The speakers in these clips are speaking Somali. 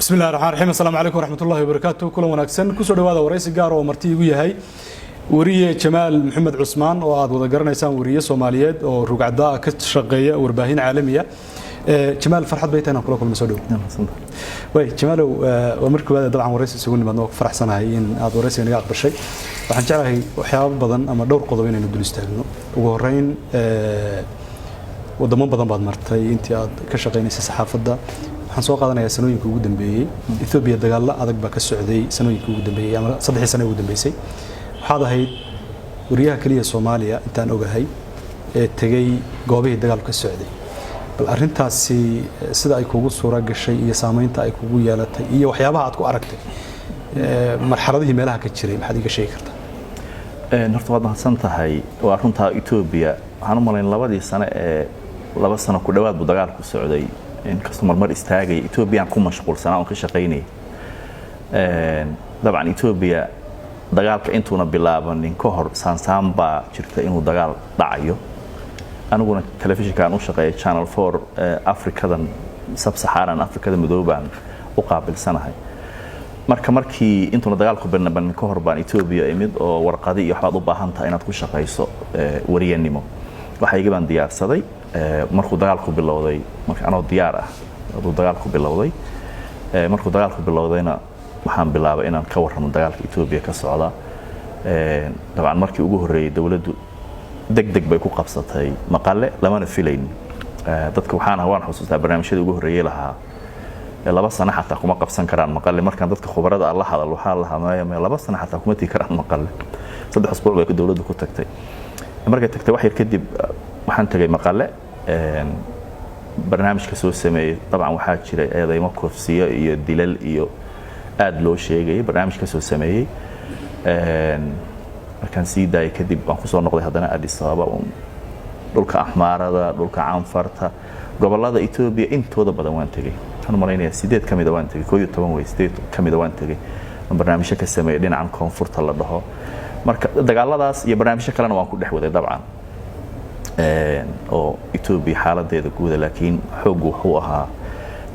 بسم الله الرحمن الرحيم السلام عليكم ورحمة الله وبركاته كل وناكسن كسر هذا ورئيس جار ومرتي وياهي وريه جمال محمد عثمان وعاد وذا قرنيسان وريه سوماليات ورقعداء كشقية ورباهين عالمية جمال فرحت بيتنا كلكم مسؤولون. وي جمال ومركب هذا طبعا ورئيس يسوون بدنا فرح سنة هين هذا ورئيس يعني قاعد بالشيء وحنجعله وحياة بدن أما دور قضوين إنه بدون يستهلونه وهرين وضمان بدن بعد مرتي أنت كشقيني الصحافة ده حنسوق هذا يا سنوين كوجودن بيه إثيوبيا دجال أدق بك السعودية سنوين كوجودن بيه أما صدق سنة كوجودن بيسي هذا هي وريها كلية صوماليا أنت أنا أجهي تجي جوابه دجال بك السعودية بالأرنتاسي سدا يكوجو صورة الشيء يسامين تا يكوجو يالته هي وحيابها عتكو أركته مرحلة دي مالها كتشري محد يكشيء كرتا نرتبط وضع سنة هاي وأرنتها إثيوبيا هنمرين لبادي سنة كدوات بدجال بك السعودية إن كاستمر مر استاجي إثيوبيا كم مشغول سنة وكشقيني طبعا إثيوبيا dagaalka intuuna bilaabanin ka hor saansaan baa jirta inuu dagaal dhacayo aniguna telefishinka aan u shaqeeyay channel 4 Afrikadan sub-Saharan Afrikada midoobaan u qaabilsanahay markii intuuna dagaalku bilaabanin ka hor baan Ethiopia imid oo warqadi iyo waxaad u baahan tahay inaad ku shaqeyso wariyanimo waxa iga baan diyaarsaday markuu dagaalku bilowday anoo diyaar ah markuu dagaalku bilowdayna waxaan bilaabay inaan ka warramo dagaalka Ethiopia ka socda dabcan markii ugu horeeyay dawladdu degdeg bay ku qabsatay maqalle lamana filayn dadka waan xusuustaa barnaamijyada ugu horeeyay lahaa laba sano xataa kuma qabsan karaan maqalle markaan dadka khubarada alla hadal waxa la hameeyay laba sano xataa kuma tii karaan maqalle saddex usbuuc bay dawladdu ku tagtay markay tagtay wax yar kadib waxaan tagay maqalle barnaamijka soo sameeyay dabcan waxaa jiray eedeymo kufsiyo iyo dilal iyo aad loo sheegay barnaamijka soo sameeyay markaan sii daayay kadib waan ku soo noqday haddana Addis Ababa dhulka Ahmaarada dhulka Canfarta gobolada Ethiopia intooda badan waan tagay waxaan malaynayaa 8 kamid waan tagay 11 way 8 kamid waan tagay barnaamijka ka sameeyay dhinacan koonfurta la dhaho marka dagaaladaas iyo barnaamijka kalena waan ku dhex waday dabcan oo Ethiopia xaaladeeda guud laakiin xoog wuxuu ahaa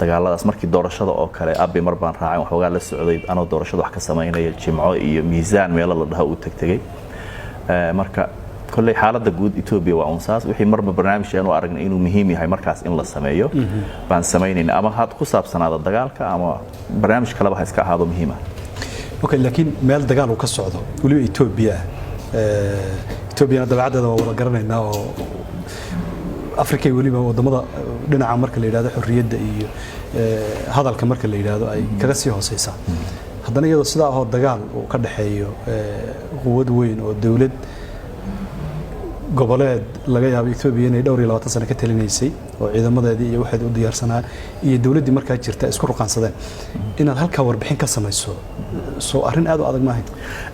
dagaaladaas markii doorashada oo kale abi mar baan raacay waxoogaa la socday anoo doorashada wax ka sameynaya jimco iyo miisaan meel la dhaho u tagtagay marka kulay xaaladda guud Ethiopia waa unsaas wixii marba barnaamij aan u aragnay inuu muhiim yahay markaas in la sameeyo baan sameynayna ama had ku saabsanaada dagaalka ama barnaamij kale waxa iska ahaado muhiim ah okay laakiin meel dagaal uu ka socdo waliba Ethiopia dabacadeeda waa wada garanaynaa oo Afrika waliba wadamada dhinaca marka la yiraahdo xorriyadda iyo hadalka marka la yiraahdo ay kaga sii hooseysaa haddana iyadoo sidaa oo dagaal uu ka dhaxeeyo quwad weyn oo dawlad goboleed laga yaabo Ethiopia inay dhowr iyo 20 sano ka talinaysay oo ciidamadeedii iyo waxay u diyaarsanaa iyo dawladdii markaa jirta isku ruqansadeen inaad halka warbixin ka samayso soo arin aad u adag maahay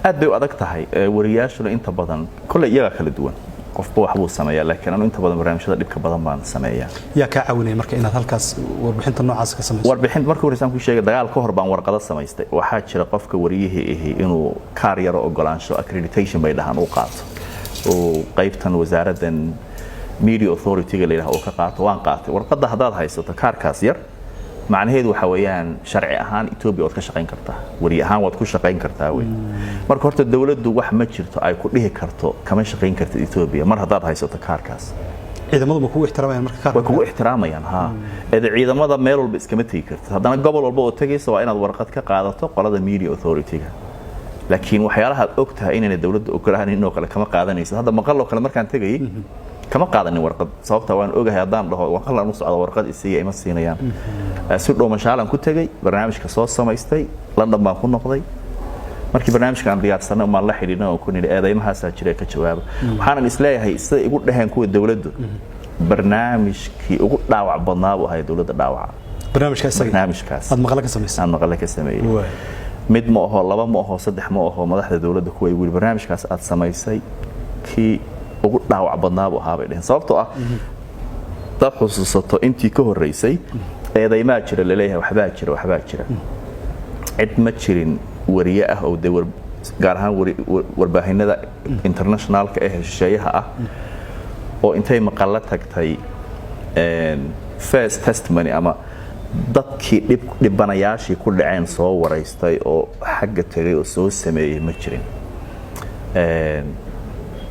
aad bay u adag tahay wariyaashuna inta badan kulay iyaga kala duwan qofba wax buu sameeyaa laakiin anu inta badan barnaamijyada dhibka badan baan sameeyaa yaa ka caawinay marka inaad halkaas warbixinta noocaas ka samayso warbixin markii horeysaan ku sheegay dagaal ka hor baan warqado samaystay waxa jira qofka wariyihii inuu kaar yar ogolaansho accreditation bay dhahan u qaato oo qaybtan wasaaraddan media authority-ga leeyahay oo ka qaato waan qaatay warqada hadaad haysato kaarkaas yar macnaheedu waxa weeyaan sharci ahaan Ethiopia oo ka shaqeyn kartaa wari ahaan waad ku shaqeyn kartaa way marka horta dawladdu wax ma jirto ay ku dhihi karto kama shaqeyn karto Ethiopia mar hadaad haysato kaarkaas ciidamadu ma kugu ixtiraamayaan marka kaarka way kugu ixtiraamayaan ciidamada meel walba iskama tagi karto haddana gobol walba oo tagayso waa inaad warqad ka qaadato qolada media authority-ga laakiin waxyaalaha aad ogtahay inay dawladdu ogolaanin oo kale kama qaadanayso hadda maqal oo kale markaan tagay kama qaadanin warqad sababta waan ogahay hadaan dhaho waxaan la socdo warqad isiga ima siinayaan si dhoomashaal aan ku tagay barnaamijka soo samaystay London baan ku noqday markii barnaamijka aan diyaarsanay ma la xiriirnaa oo ku niri eedeymahaas jiray ka jawaab waxaan isleeyahay sida igu dhahan kuwa dawladdu barnaamijkii ugu dhaawac badnaa oo ay dawladda dhaawaca barnaamijkaas aad maqal ka sameeyay mid ma aha laba ma aha saddex ma aha madaxda dawladda kuwa ay barnaamijkaas aad samaysay kii ugu dhaawac badnaa buu ahaa bay dhaheen sababtoo ah dad xusuusato intii ka horeysay eedeymaa jira leeyahay waxbaa jira cid ma jirin wariye ah oo gaar ahaan warbaahinada internationalka ee shisheeyaha ah oo intay maqalla tagtay first testimony ama dadkii dhibanayaashii ku dhaceen soo waraystay oo xagga tagay oo soo sameeyay ma jirin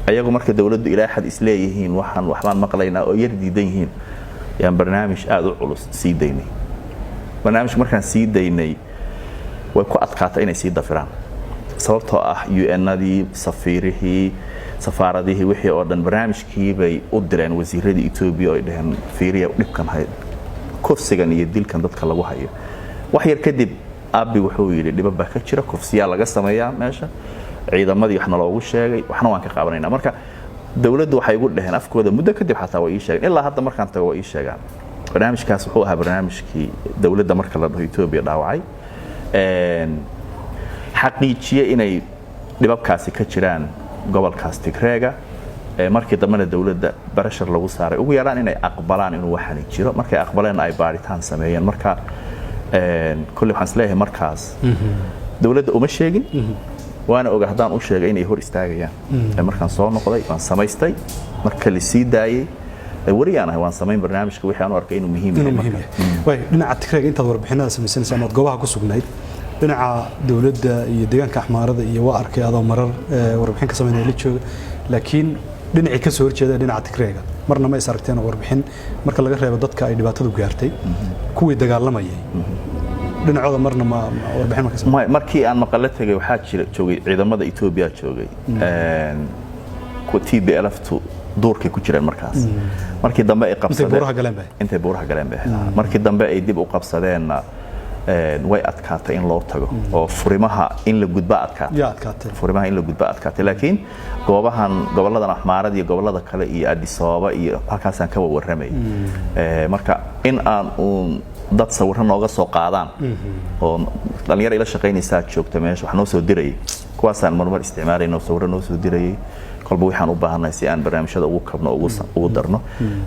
ayagu marka dawladdu ilaa xad isleeyihiin waxbaan maqlaynaa oo yar diidan yihiin yaan barnaamij aad u culus sii daynay barnaamijka markaan sii daynay way ku adkaatay inay sii dafiraan sababtoo ah UN-adii safiirihii safaaradihii wixii oo dhan barnaamijkii bay u direen wasiiradii Itoobiya oo ay dhaheen fiiriya dhibkan hay kufsigan iyo dilkan dadka lagu hayo wax yar kadib abi wuxuu yiri dhibaba ka jira kufsiya laga sameeyaa meesha ciidamadii waxna loogu sheegay waxna waan ka qabanayna marka dawladdu waxay ugu dhaheen afkooda muddo kadib xataa way ii sheegeen ilaa hadda markaan tago way ii sheegaan barnaamijkaas wuxuu ahaa barnaamijkii dawladda marka la dhaho Itoobiya dhaawacay xaqiijiye inay dhibabkaasi ka jiraan gobolkaas Tigreega markii dambena dawladda barashar lagu saaray ugu yaraan inay aqbalaan inuu waxani jiro markay aqbaleen ay baaritaan sameeyeen marka kulli waxaan isleeyahay markaas dawladda uma sheegin waana oga hadaan u sheegay inay hor istaagayaan markaan soo noqday waan samaystay marka la sii daayay wariyaan waan samayn barnaamijka wixii aan u arkay inuu muhiim yahay way dhinaca Tigreega intaad warbixinada samaysanaysaa ama goobaha ku sugnayd dhinaca dawladda iyo deegaanka Axmaarada iyo waa arkay adoo marar warbixin ka sameynay la jooga laakiin dhinacii ka soo horjeeda dhinaca Tigreega marna ma is aragteen warbixin marka laga reebo dadka ay dhibaatadu gaartay kuwii dagaalamayay dhinacooda marna ma warbixin ma ka sameeyay markii aan maqal tagay waxaa jira joogay ciidamada Itoobiya joogay ku TPLF doorkay ku jireen markaas markii dambe ay qabsadeen intay buuraha galeen bay markii dambe ay dib u qabsadeen way adkaatay in loo tago oo furimaha in la gudba adkaatay furimaha in la gudba adkaatay laakiin goboladan Axmaarada iyo gobolada kale iyo Addis Ababa iyo halkaas aan ka warramay marka in aan dad sawir nooga soo qaadaan oo dhalinyaro ila shaqeynaysa joogta meesha wax noo soo diray kuwaasaan marmar isticmaalayno sawir noo soo diray kolba waxaan u baahanahay si aan barnaamijyada ugu kabno ugu darno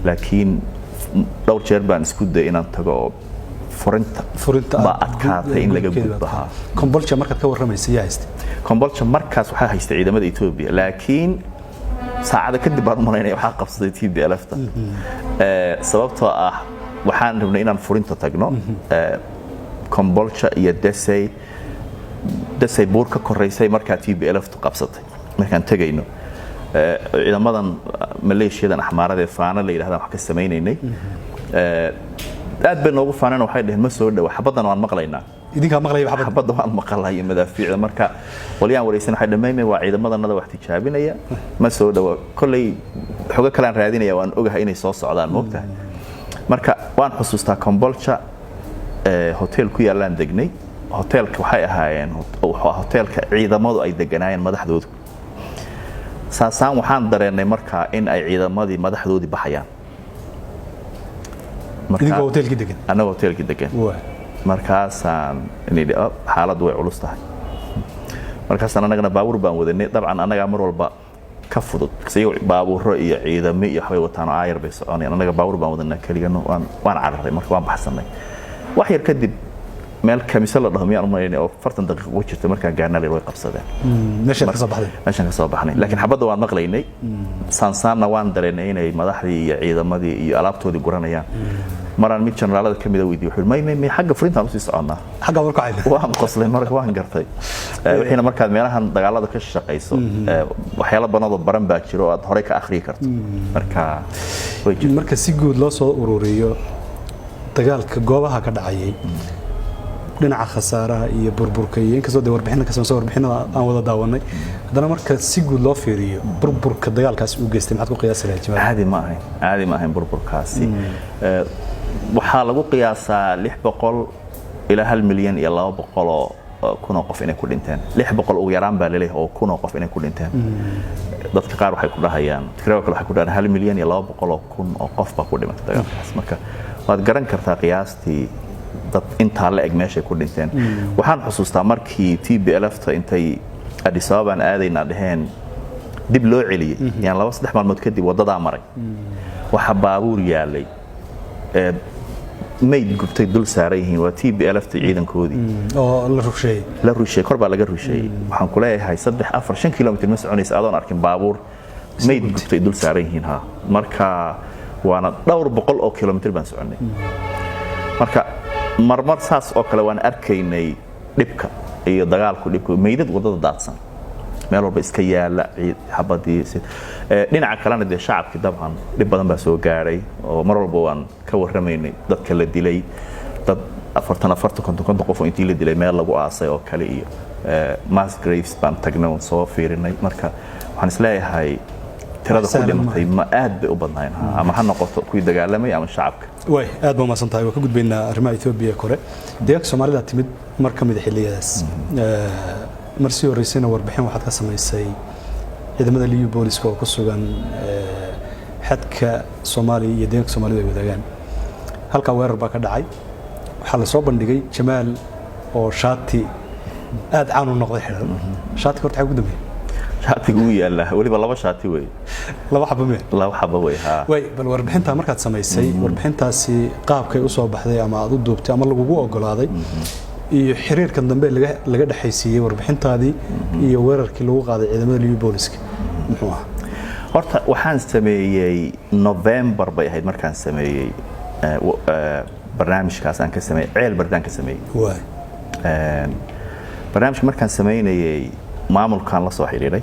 laakiin dhowr jeer baan isku day inaan tago furinta ba adkaatay in laga gudbaha Kombolcha markaad ka warramaysa yaa haystay Kombolcha markaas waxa haystay ciidamada Itoobiya laakiin saacada kadib baan maleynay waxa qabsaday TPLF-ta sababtoo ah waxaan rabnay inaan furinta tagno Kombolcha iyo Desay buur ka koreysay markaa TPLF-tu qabsatay markaan tagayno ciidamadan Maleeshiyadan Axmaarada ee faana la yiraahdo wax ka sameeynay aad bay noogu faaneen waxay dhaheen ma soo dhaw xabadan waan maqlaynaa idinka maqlay xabada waan maqlay madaafiicda marka waliyaan wareysan waxay dhameeyay waa ciidamadana wax tijaabinaya ma soo dhaw kulay xoga kale aan raadinaya waan ogahay inay soo socdaan moogtahay marka waan xusuustaa Kombolcha hotel ku yaalaan degnay hotelka waxay ahaayeen hotelka ciidamadu ay deganaayeen madaxdoodu saasaan waxaan dareenay marka in ay ciidamadii madaxdoodii baxayaan idinka hotelki degan ana hotelki degan markaasaan inay xaaladu way culus tahay markaasaan anagana baabuur baan wadanay dabcan anaga mar walba ka fudud sayoo baabuuro iyo ciidamo iyo waxay wataan aayar bay soconayaan anaga baabuur baan wadanaa kaliya waan cararay marka waan baxsanay wax yar kadib meel kamisa la dhaho miyaan umaynay oo 40 daqiiqo u jirtay markaan gaarnay way qabsadeen meesha ka soo baxday laakiin xabada waan maqlaynay saansaana waan dareenay inay madaxdii iyo ciidamadii iyo alaabtoodii guranayaan maraan mid generaalada kamid ah weydiiyay wuxuu may xagga furintaan u sii soconaa xagga warka cayda waan qoslay marka waan gartay wixina markaad meelahan dagaalada ka shaqeyso waxyaalo badan oo baran baa jiro oo aad hore ka akhriyi karto marka si guud loo soo ururiyo dagaalka goobaha ka dhacayay dhinaca khasaaraha iyo burburka iyo inkastoo de warbixin ka soo warbixinada aan wada daawanay hadana marka si guud loo fiiriyo burburka dagaalkaas uu geystay maxaad ku qiyaasi lahayd Jamaal caadi ma ahayn burburkaasi waxaa lagu qiyaasaa 600 ilaa 1 milyan iyo 200 oo kun qof inay ku dhinteen 600 ugu yaraan baa leeyahay oo kun qof inay ku dhinteen dadka qaar waxay ku dhahayaan Tigreega waxay ku dhahaan 1 milyan iyo 200 kun oo qof baa ku dhimatay dagaalkaas marka waad garan kartaa qiyaastii dad inta la eg meeshay ku dhinteen waxaan xusuustaa markii TPLF-ta intay Addis Ababa aadayna dhaheen dib loo celiyay yaan 2-3 maalmood kadib wadada maray waxa baabuur yaalay mayd gubtay dul saaran yihiin waa TPLF-ta ciidankoodii oo la rusheeyay kor baa laga rusheeyay waxaan ku leeyahay 3-4 kilomitir ma soconaysa adoon arkin baabuur mayd gubtay dul saaran yihiin marka waana dhowr boqol oo kilomitir baan soconay marka marmar saas oo kale waan arkaynay dhibka iyo dagaalku dhibka meydad wadada daadsan meel walba iska yaala xabadii dhinaca kalena de shacabkii dabcan dhib badan baa soo gaaray oo mar walba waan ka warramaynay dadka la dilay dad 40 qof intii la dilay meel lagu aasay oo kale iyo mass graves baan tagnay oo soo fiirinay marka waxaan isleeyahay tirada ku dhimatay ma aad bay u badnayn ama ha noqoto kuwii dagaalamay ama shacabka way aad ba maasantahay waa ka gudbaynaa arrimaha Ethiopia kore deegaanka Soomaalida timid mar kamid xilliyadaas marsi horeysayna warbixin waxaad ka samaysay ciidamada liyu booliska oo ku sugan xadka Soomaaliya iyo deegaanka Soomaalida ay wadaagaan halka weerar baa ka dhacay waxaa la soo bandhigay Jamaal oo shaati aad caan u noqday xiran shaati horta ugu dambeeyay shaati uu yaala waliba laba shaati way laba xabo way ha way bal warbixinta markaad samaysay warbixintaasi qaabkay u soo baxday ama aad u duubtay ama lagu ogolaaday iyo xiriirkan dambe laga dhaxaysiiyay warbixintaadii iyo weerarkii lagu qaaday ciidamada liyu booliska muxuu ah horta waxaan sameeyay November bay ahayd markaan sameeyay barnaamijkaas aan ka sameeyay ceel bardaan ka sameeyay way barnaamijka markaan sameynayay maamulkan la soo xiriiray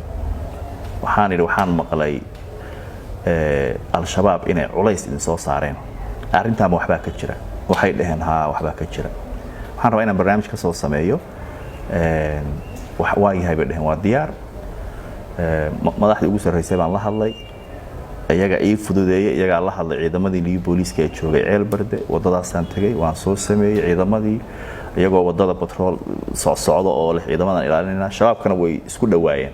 waxaan maqlay al-shabaab inay culays idin soo saareen arrintan waxba ka jira waxay dhaheen ha waxba ka jira waxaan rabaa inaan barnaamij ka soo sameeyo waa yahay bay dhaheen waa diyaar madaxdii ugu sarreysay baan la hadlay iyaga ii fududeeyay iyaga la hadlay ciidamadii liyu booliska ee joogay ceel barde wadadaasaan tagay waan soo sameeyay ciidamadii iyagoo wadada patrol socdo oo leh ciidamadan ilaalinayna shabaabkana way isku dhawaayeen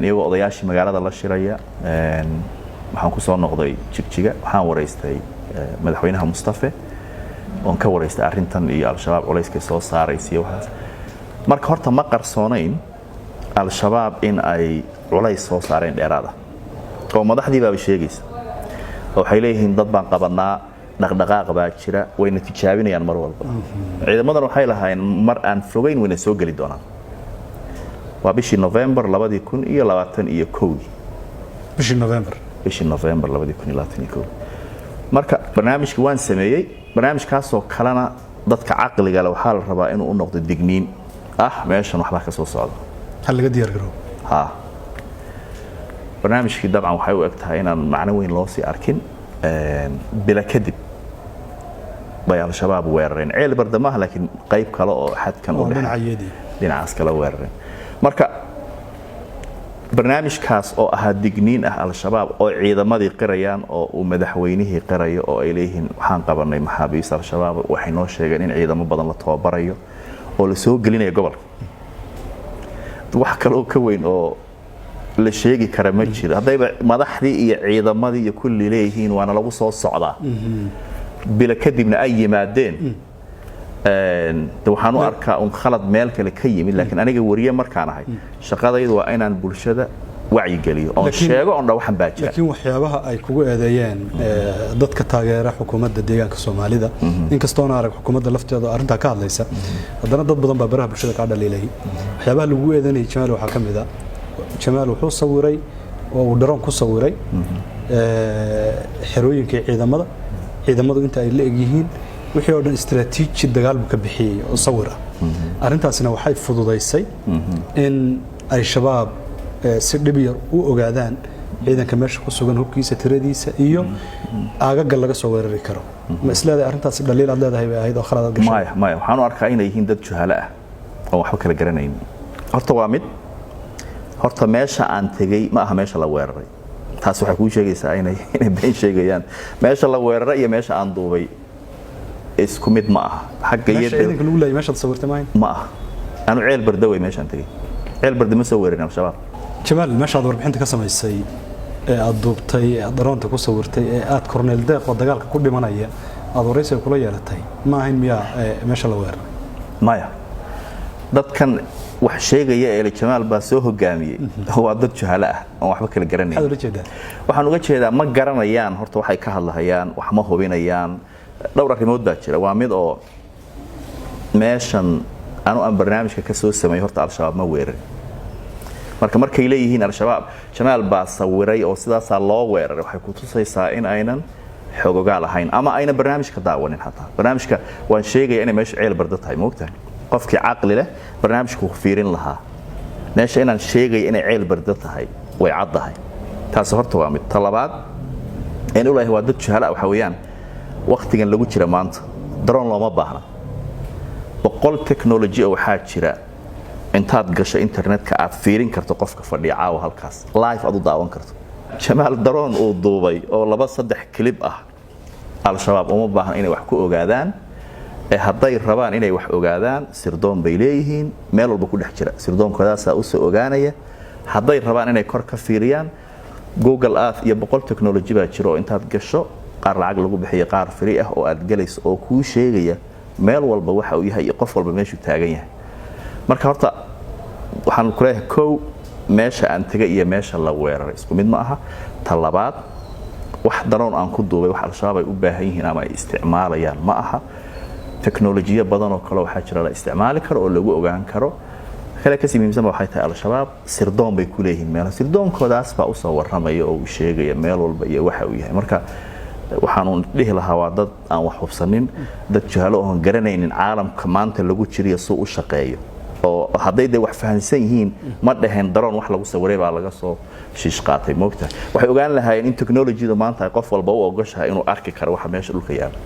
iyagoo odayaashii magaalada la shiraya waxaan ku soo noqday jigjiga waxaan wareystay madaxweynaha Mustafa oo ka wareystay arrintan iyo al-shabaab culayska soo saaraysiyo waxaas marka horta ma qarsoonayn al-shabaab in ay culays soo saareen dheeraada oo madaxdii baa sheegaysa waxay leeyihiin dad baan qabanaa dhaqdhaqaaq baa jira wayna tijaabinayaan mar walba ciidamadan waxay lahaayeen mar aan fogeyn wayna soo gali doonaan waa bishii November 2021 bishii November 2021 marka barnaamijkii waan sameeyay barnaamijkaas oo kalena dadka caqliga leh waxaa la rabaa inuu u noqdo digniin meeshan waxba ka soo socdo hal laga diyaar garow barnaamijkii dabcan waxay u egtahay inaan macno weyn loo sii arkin bila kadib bay al-shabaab weerareen ceel bardamaha laakiin qayb kale oo xadkan u dhinacaas kala weerareen marka barnaamijkaas oo ahaa digniin al-shabaab oo ciidamadii qirayaan oo uu madaxweynihii qirayo oo ay leeyihiin waxaan qabanay maxaabiis al-shabaab waxay noo sheegeen in ciidamo badan la tababarayo oo la soo gelinayo gobolka wax kale oo ka weyn oo la sheegi kara ma jiro hadayba madaxdii iyo ciidamadii iyo kulli leeyihiin waana lagu soo socdaa bila kadibna ay yimaadeen waxaan u arkaa khalad meel kale ka yimid laakiin aniga wariye markaan ahay shaqadaydu waa inaan bulshada wacyi geliyo oo sheego oo waxan baa jira laakiin waxyaabaha ay kugu eedeeyeen dadka taageera xukuumadda deegaanka Soomaalida inkastoo aan arag xukuumadda lafteeda arrinta ka hadlaysa haddana dad badan baa baraha bulshada ka dhaleelay waxyaabaha lagu eedeynay Jamaal waxa kamid ah Jamaal wuxuu sawiray oo uu daroon ku sawiray xerooyinka ciidamadu inta ay la egyihiin wixii oo dhan istiraatiiji dagaal ka bixiyay oo sawir ah arrintaasina waxay fududeysay in ay shabaab si dhib yar u ogaadaan ciidanka meesha ku sugan hubkiisa tiradiisa iyo aagaga laga soo weerari karo ma isleedahay arrintaas dhaliil aad leedahay bay ahayd oo khalad gashay ma waxaan u arkaa inay yihiin dad juhala ah oo waxba kala garanayn horta waa mid horta meesha aan tagay ma aha meesha la weeraray taas waxa ku sheegaysaa inay been sheegayaan meesha la weeraray iyo meesha aan duubay isku mid ma aha xagga yeedda ciidanka lagu leeyahay meesha sawirtay ma aha aanu ceel bardaway meeshaan tagay ceel bardi ma soo weerarin al-shabaab Jamaal meesha aad warbixinta ka samaysay ee aad duubtay daroonta ku sawirtay ee aad korneel deeq oo dagaalka ku dhimanaya aad waraysi kula yeelatay ma ahayn miya meesha la weeraray maya dadkan wax sheegaya ee Jamaal baa soo hogaamiyay waa dad juhala ah oo waxba kala garanayaan waxaan uga jeedaa ma garanayaan horta waxay ka hadlayaan wax ma hubinayaan dhowr arrimood baa jira waa mid oo meeshan aan barnaamijka ka soo sameeyay horta al-shabaab ma weerarin markay leeyihiin al-shabaab Jamaal baa sawiray oo sidaas loo weeraray waxay ku tusaysaa in aynan xogogaal ahayn ama ayna barnaamijka daawanin xataa barnaamijka waan sheegaya inay meesha ceel barda tahay moogtahay qofkii caqli leh barnaamijku fiirin lahaa meesha inaan sheegay inay ceel barda tahay way caddahay taas horta waa mid talabaad in ilaahay waa dad jahala waxa weeyaan waqtigan lagu jira maanta drone looma baahna boqol technology waxaa jira intaad gasho internetka aad fiirin karto qofka fadhiya caawa halkaas live aad u daawan karto jamaal drone uu duubay oo 2-3 clip ah al-shabaab uma baahna inay wax ku ogaadaan hadday rabaan inay wax ogaadaan sirdoon bay leeyihiin meel walba ku dhex jira sirdoonkoodaas u soo ogaanaya hadday rabaan inay kor ka fiiriyaan Google Earth iyo boqol technology baa jiro intaad gasho qaar lacag lagu bixiyo qaar free ah oo aad galayso oo ku sheegaya meel walba waxa uu yahay qof walba meeshu taagan yahay marka horta waxaan ku leeyahay kow meesha aan tagay iyo meesha la weeraray isku mid ma aha talabaad wax daroon aan ku duubay wax al-shabaab ay u baahan yihiin ama ay isticmaalayaan ma aha teknolojiya badan oo kale waxa jira la isticmaali karo oo lagu ogaan karo kale ka simiimsan waxay tahay al-shabaab sirdoon bay ku leeyihiin meel sirdoonkoodaas baa u soo waramaya oo uu sheegaya meel walba iyo waxa uu yahay marka waxaanu dhihi lahaa waa dad aan wax hubsanin dad jahalo oo garanaynin caalamka maanta lagu jiriyo soo u shaqeeyo oo haday de wax fahansan yihiin ma dhahen daroon wax lagu sawiray baa laga soo shiish qaatay moogta waxay ogaan lahaayeen in technology-da maanta qof walba u ogoshahay inuu arki karo waxa meesha dhulka yaala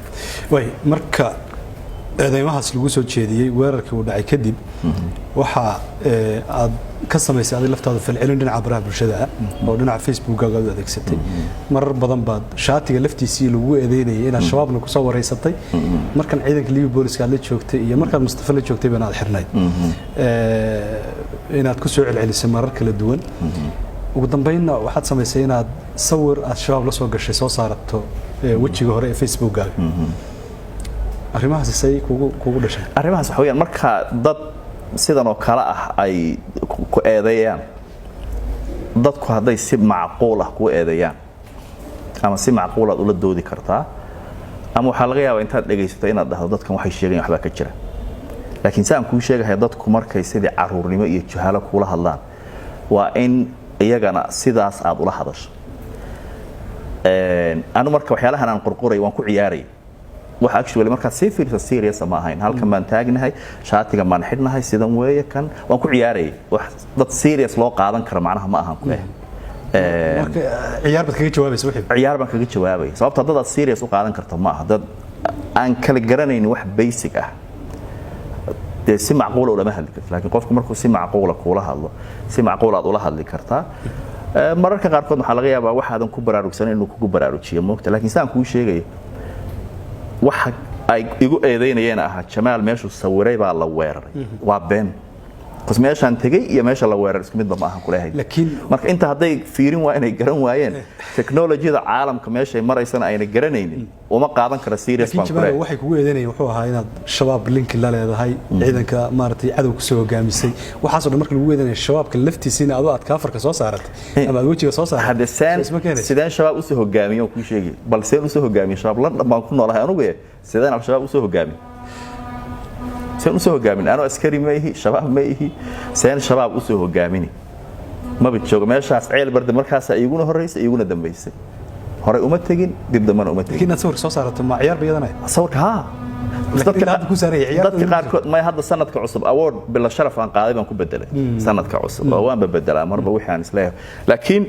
way marka eedeymahaas lagu soo jeediyay weerarkii uu dhacay kadib waxa aad ka samaysay adii laftaada falcelin dhinaca baraha bulshada oo dhinaca Facebook-gaaga u adeegsatay marar badan baad shaatiga laftiisii lagu eedeynayay inaad shabaabna ku soo wareysatay markan ciidanka Liibi booliska aad la joogtay iyo markaad Mustafa la joogtay baan aad xirnayd inaad ku soo celcelisay marar kala duwan ugu dambeynna waxaad samaysay inaad sawir aad shabaab la soo gashay soo saarato wajiga hore ee Facebook-gaaga arrimahaas say kugu dhashay arrimahaas waxa weeyaan marka dad sidan oo kala ah ay ku eedeeyaan dadku haday si macquul ah ku eedeeyaan ama si macquul ah ula doodi kartaa ama waxa laga yaabaa intaad dhageysato inaad dhahdo dadkan waxay sheegayaan waxba ka jira laakiin saan ku sheegahay dadku markay sidii caruurnimo iyo jahala kula hadlaan waa in iyagana sidaas aad ula hadasho anu marka waxyaalahan aan qorqoray waan ku ciyaaray waxa actually marka si fiirsa serious ma ahayn halkan baan taagnahay shaatiga baan xidhnahay sidan weeye kan waan ku ciyaaray wax dad serious loo qaadan karo macnaha ma ahan ku leeyahay marka ciyaar bad kaga jawaabayso wixii ciyaar baan kaga jawaabay sababta dad serious u qaadan karto ma aha dad aan kala garanaynin wax basic ah si macquul oo lama hadli karto laakiin qofku markuu si macquul ah kula hadlo si macquul ah ula hadli kartaa mararka qaar kood waxa laga yaabaa wax aadan ku baraarugsan inuu kugu baraarujiyo moogta laakiin saan ku sheegay waxa ay igu eedeynayeen aha jamaal meeshu sawiray baa la weeraray waa been qos meeshan tagay iyo meesha la weerar isku mid ma aha kuleeyahay laakiin marka inta haday fiirin waa inay garan waayeen technology-da caalamka meesha ay maraysana ayna garanaynin uma qaadan kara serious baan kuleeyahay waxay kugu eedeynayeen wuxuu ahaa inaad shabaab link la leedahay ciidanka maartay cadow ku soo hogaamisay waxaas oo marka lagu eedeynay shabaabka laftiisina aad aad kaafarka soo saaratay ama aad wajiga soo saaratay hadda sideen shabaab u soo hogaamiyo ku sheegay balse u soo hogaamiyo shabaab la dhanbaan ku noolahay anugu sideen al-shabaab u soo hogaamiyo سين وسوه جامين أنا أسكري ماهي شباب ماهي سين شباب وسوه جاميني ما بتشوف ما يشاف عيل برد مركز يقولون الرئيس يقولون الدم بيسي هراء أمتجين ضد من أمتجين لكن نصور صارت مع عيار بيدنا صور ها ضد كون سريع عيار ضد قاركود ما هذا سنة كعصب أورد بالله شرف عن قاعدة بنكون بدله سنة كعصب وين ببدله مر بوحي عن سلاح لكن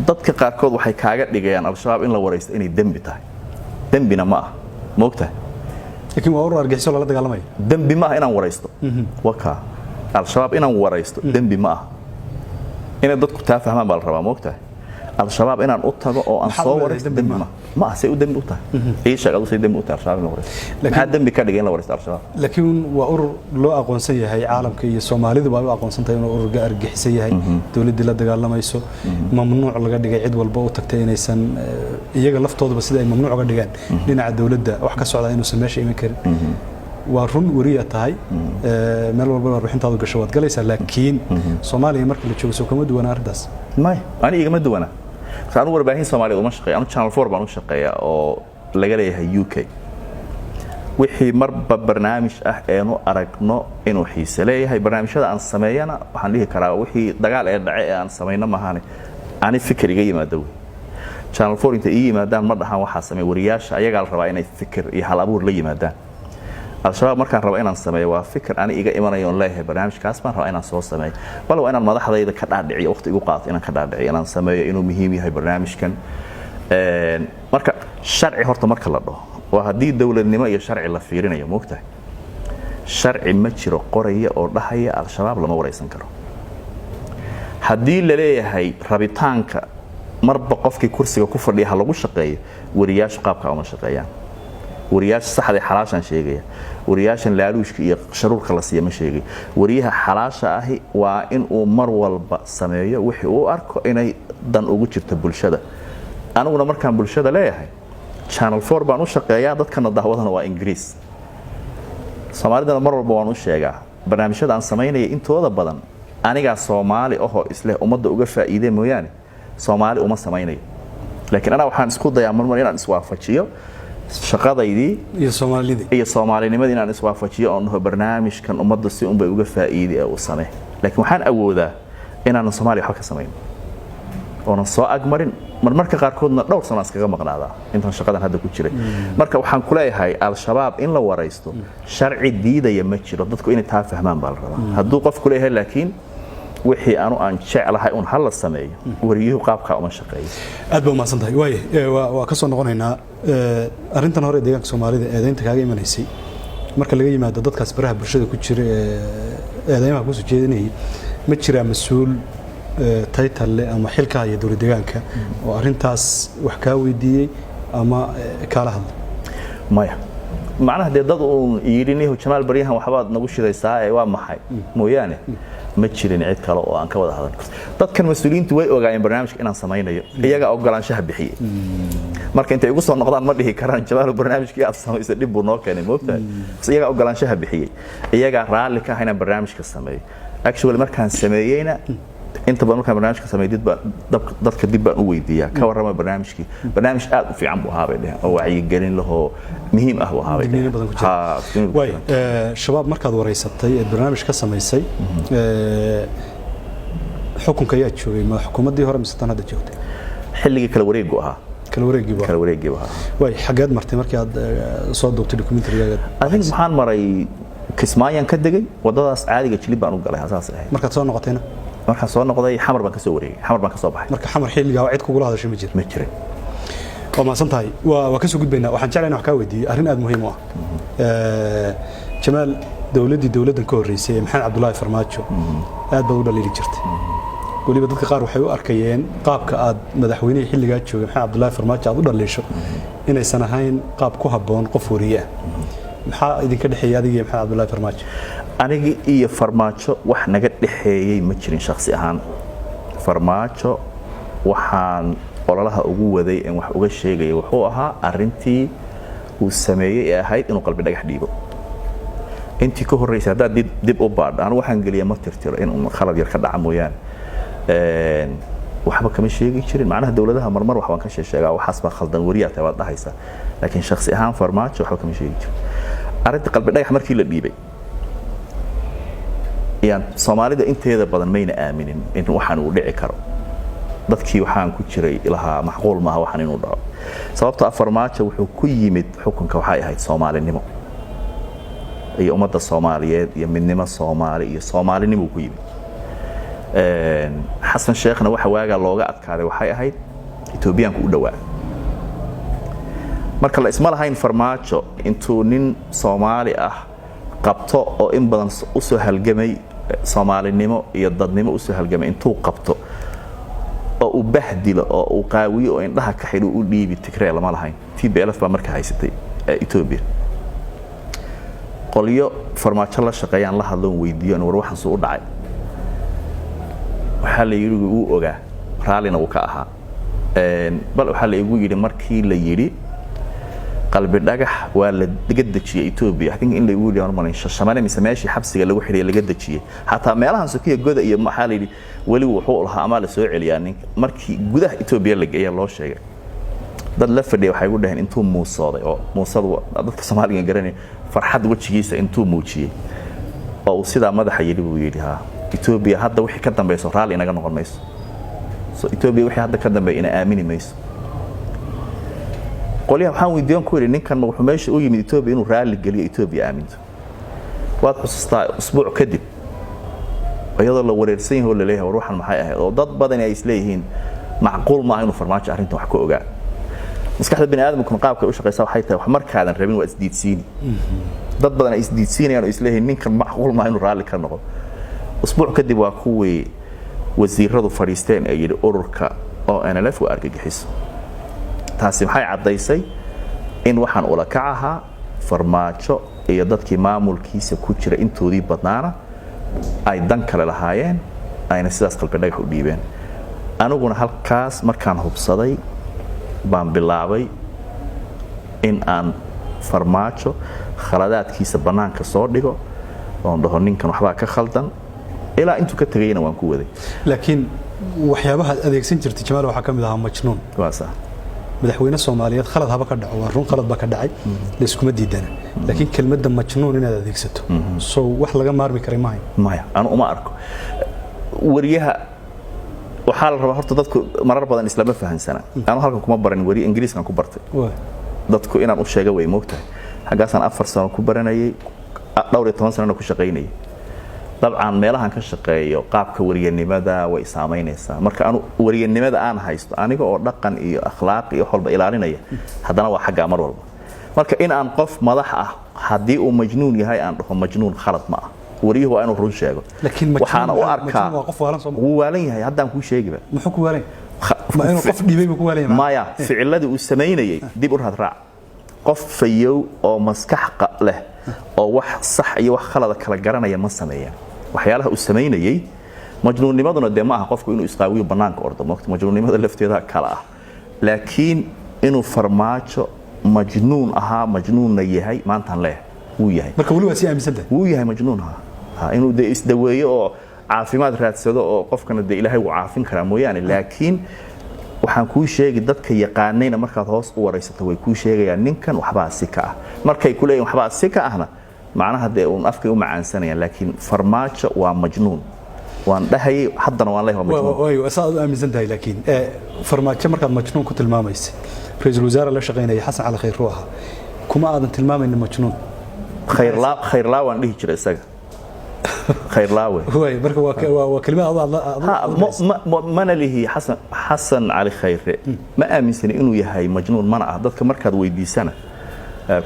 ضد قاركود وحي كاجت لجيان الشباب إن لو ورئيس إني دم بتاعي دم بنا ما موقته لكن وأورو أرجع لا دقالمي دم بما إنا ورئيسته وكا الشباب إنا ورئيسته دم بما إنا ضد كتاف فهمان بالربا موقته الشباب إنا نقطة أو أنصور دم ما سيء دم نقطة إيش شغله سيء دم نقطة الشباب نورث لكن هذا دم بكذا جينا ورث الشباب لكن وأورو لو أقون سيء هاي عالم كي الصومالي ذو بقى أقون سنتين وأورو أرجع سيء هاي تولد لا دقالما يسوع ممنوع لقى دقى عد والبو تكتين يسن يجي لفظه بس ده ممنوع قد دقان لنا على الدولة ده وحكى السعودية إنه سماش إيه مكر ورن ورية هاي مال والبو روحين تاضو قشوات جلسة لكن صومالي مركل تشوف سوق مدونا أرداس ما أنا يجي مدونا كانوا وربعين صومالي وما شقيا أنا channel 4 بانو شقيا أو لقاليها UK وحي مرب برنامج إنه أرقنا إنه حيسلي هاي برنامج هذا عن سماينا وحنيه كرا وحي دجال دعاء عن سماينا ما هاني أنا فكري جاي ما دوي channel 4 inta ii yimaadaan ma dhahan waxaa sameey wariyaasha ayagaa la rabaa inay fikir iyo hal abuur la yimaadaan al-shabaab markaan rabo inaan sameeyo waa fikir ani iga imanayo on leeyahay barnaamijkaas baan rabaa inaan soo sameeyo bal waa inaan madaxdayda ka dhaadhiciyo waqti igu qaato inaan ka dhaadhiciyo inaan sameeyo inuu muhiim yahay barnaamijkan marka sharci horta marka la dhaho waa haddii dowladnimo iyo sharci la fiirinayo moogtahay sharci ma jiro qoraya oo dhahaya al-shabaab lama waraysan karo haddii la leeyahay rabitaanka marba qofkii kursiga ku fadhiya ha lagu shaqeeyo wariyaashu qaabka uma shaqeeyaan wariyaasha saxda xalaashan sheegaya wariyaashan laaluushka iyo sharuurka la siiyo ma sheegay wariyaha xalaasha ahi waa in uu mar walba sameeyo wixii uu arko inay dan ugu jirto bulshada aniguna markaan bulshada leeyahay channel 4 baan u shaqeeyaa dadkana daawadana waa ingiriis soomaalidana mar walba waan u sheegaa barnaamijyada aan samaynaya intooda badan anigaa Soomaali ahoo isleh ummadda uga faa'iideey mooyaane Soomaali uma samaynayo laakiin ana waxaan isku dayaa mar inaan iswaafajiyo shaqadaydii iyo Soomaalinimadii inaan iswaafajiyo oo barnaamijkan ummadda si un bay uga faa'iideey oo sameey laakiin waxaan awoodaa inaan Soomaali wax ka sameeyo oo soo agmarin marmarka qaarkoodna dhowr sano iskaga maqnaadaa intaan shaqadan hadda ku jiray marka waxaan ku leeyahay al-shabaab in la waraysto sharci diidaya ma jiro dadku inay taa fahmaan baa la rabaa hadduu qofku leeyahay laakiin wixii aanu aan jeclahay un hal la sameeyo wariyuhu qaabka uma shaqeeyo aad baa umahadsan tahay waa ka soo noqonaynaa arrintan hore deegaanka Soomaalida eedaynta kaaga imanaysay marka laga yimaado dadkaas baraha bulshada ku jira eedaymaha ku soo jeedinayay ma jira mas'uul title ama xilka iyo dowlad deegaanka oo arrintaas wax ka weydiiyay ama kala hadlay maya macnaha dad uu yirinayo Jamaal Baryahan waxbaad nagu shidaysaa waa maxay mooyaane ma jirin cid kale oo aan ka wada hadalno dadkan mas'uuliyiintu way ogaayeen barnaamijka inaan samaynayo iyaga ogolaanshaha bixiyay marka intay ugu soo noqdaan ma dhihi karaan Jamaal barnaamijkii aad samaysay dib buu noo keenay moogtahay iyaga ogolaanshaha bixiyay iyaga raali ka hayna barnaamijka sameeyay actually markaan sameeyayna inta badan markaan barnaamijka sameeyay dadka dib baan u weydiiyaa ka warrama barnaamijkii barnaamij aad u fiican buu ahaa bay dhahay oo wacyi gelin laho muhiim ah waxa way shabaab markaad wareysatay ee barnaamij ka sameysay xukunka ayaa joogay ma xukuumadii hore mise tan hadda joogtay xilligii kala wareegu ahaa kala wareegi ahaa way xageed martay markii aad soo duubtay documentary-gaaga adin maxaan maray Kismaayan ka degay wadadaas caadiga jilib baan u galay asaas ah markaad soo noqotayna marka soo noqday xamar baan ka soo wareegay xamar baan ka soo baxay marka xamar xilliga cid kugu la hadashay ma jirin وما سنتهاي وكسو قد بينا وحن جعلنا حكاوي دي أرين أد مهمة جمال دولة كوريسي محمد عبد الله فرماتشو أد بقول اللي جرت قولي بدك قار وحيو أركيين قاب كأد مدحويني حل جاتشو محمد عبد الله فرماتشو أقول اللي شو إن السنة هاين قاب كهبون قفورية محا إذا كده حيادي محمد عبد الله فرماتشو أنا إيه فرماتشو وحنا قد حيي متشرين شخصي أهان فرماتشو وحان ololaha ugu waday in wax uga sheegay wuxuu ahaa arintii uu sameeyay ee ahayd inuu qalbi dhagax dhiibo intii ka horeysay hada dib u baad aan waxaan galiyay ma tirtiro in uu khalad yar ka dhaca mooyaan waxba kama sheegi jirin macnaha dawladaha marmar wax waan ka sheegaa waxaas ba khaldan wariyaad ay wadahaysa laakiin shakhsi ahaan farmaajo waxba kama sheegi jirin arintii qalbi dhagax markii la dhiibay yaan Soomaalida inteeda badan mayna aaminin in waxaan uu dhici karo dadkii waxaan ku jiray ilaha macquul ma aha waxaan inuu dhaco sababta farmaajo wuxuu ku yimid xukunka waxay ahayd Soomaalinimo iyo ummadda Soomaaliyeed iyo midnimo Soomaali iyo Soomaalinimo ku yimid Xasan Sheekhna waxa waaga looga adkaaday waxay ahayd Itoobiyaanku u dhawaa marka la isma lahayn farmaajo intuu nin Soomaali ah qabto oo in badan u soo halgamay Soomaalinimo iyo dadnimo u soo halgamay intuu qabto oo bahdilo oo qaawiyo oo indhaha ka xidho u dhiibi Tigray lama lahayn TPLF ba markaa haysatay Ethiopia qoliyo farmaajo la shaqeeyaan la hadlo weydiiyaan war waxan soo dhacay waxa la yiri uu ogaa raalina uu ka ahaa bal waxa la igu yiri markii la yiri qalbi dhagax waa la degdejiyay Ethiopia I think in la igu yiri hormarin shashamane misameeshi xabsiga lagu xiriyo laga dejiyay hatta meelahan suuqiga goda iyo maxaa la yiri wali wuxuu lahaa ama la soo celiyay ninka markii gudaha Ethiopia la geeyay loo sheegay dad la fadhiyay waxay u dhahan intuu muusooday oo muusadu dadka Soomaaliga garanay farxad wajigiisa intuu muujiyay oo sida madaxa yiri buu yiri ha Ethiopia hadda wixii ka dambeeyay raali inaga noqon mayso so Ethiopia wixii hadda ka dambeeyay ina aamini mayso qoliyaha waxaan weydiin ku yiri ninkan ma wuxuu meesha u yimid Ethiopia inuu raali geliyo Ethiopia aaminto waad xusuustaa usbuuc kadib ayadoo la wareersan yahay oo la leeyahay ruuxan maxay ahayd oo dad badan ay isleeyihiin macquul ma inuu farmaajo arrintan wax ku ogaa maskaxda bini aadamku qaabka u shaqeysaa waxay tahay wax markaadan rabin waa isdiidsiin dad badan ay isdiidsiinayaan oo isleeyihiin ninkan macquul ma inuu raali ka noqdo usbuuc kadib waa kuwii wasiiradu fariisteen ay yiri ururka oo NLF waa argagixiso taasi maxay cadaysay in waxaan ula kacaha farmaajo iyo dadkii maamulkiisa ku jira intoodii badnaana ay dan kale lahaayeen ayna sidaas qalbi dhagax u dhiibeen aniguna halkaas markaan hubsaday baan bilaabay in aan farmaajo khaladaadkiisa banaanka soo dhigo oo dhaho ninkan waxba ka khaldan ilaa intuu ka tagayna waan ku waday laakiin waxyaabaha adeegsan jirtay Jamaal waxa kamid ahaa majnuun waasa madaxweyne Soomaaliyeed khalad haba ka dhaco waa run khalad ba ka dhacay la iskuma diidana laakiin kelmadda majnuun inaad adeegsato soo wax laga maarmi karay maya aan uma arko wariyaha waxa la rabaa horta dadku marar badan islaama fahansana aan halkan kuma baran wari Ingiriiskan ku bartay dadku inaan u sheego way moogtahay xagaasan 4 sano ku baranayay dhowr iyo 10 sano ku shaqeynayay dabcan meelahan ka shaqeeyo qaabka wariyanimada way saameynaysaa marka aanu wariyanimada aan haysto aniga oo dhaqan iyo akhlaaq iyo xolba ilaalinaya hadana waa xagga mar walba marka in aan qof madax ah hadii uu majnuun yahay aan dhaho majnuun khalad ma ah wariyuhu waa inuu run sheego waxaan u arkaa wuu waalan yahay haddaan ku sheegiba muxuu ku waalan ma inuu qof dhibay ku waalan yahay maya ficilladii uu sameynayay dib u raac qof fayow oo maskax leh oo wax sax iyo wax khalad kala garanaya ma sameeyaan waxyaalaha uu sameynayay majnuunnimaduna de ma aha qofku inuu isqaawiyo banaanka ordo majnuunnimada lafteeda kala ah laakiin inuu farmaajo majnuun ahaa majnuunna yahay maantaan leh wuu yahay marka wali waa si aaminsantahay wuu yahay majnuun inuu de isdaweeyo oo caafimaad raadsado oo qofkana de Ilaahay uu caafin karaa mooyaane laakiin waxaan ku sheegi dadka yaqaanayna markaad hoos u wareysato way ku sheegayaan ninkan waxba si ka ah markay ku leeyeen waxba si ka ahna macnaha de uu afkay u macaansanayaan laakiin farmaajo waa majnuun waan dhahay haddana waan leeyahay majnuun way asaad aaminsantahay laakiin farmaajo markaad majnuun ku tilmaamaysa ra'iisul wasaare la shaqeynaya Xasan Cali Khayr ruuha kuma aadan tilmaamaynin majnuun khayr laa waan dhihi jiray isaga khayr laawe way marka waa kelmad mana lihi Xasan Cali Khayr ma aaminsani inuu yahay majnuun mana ah dadka markaad weydiisana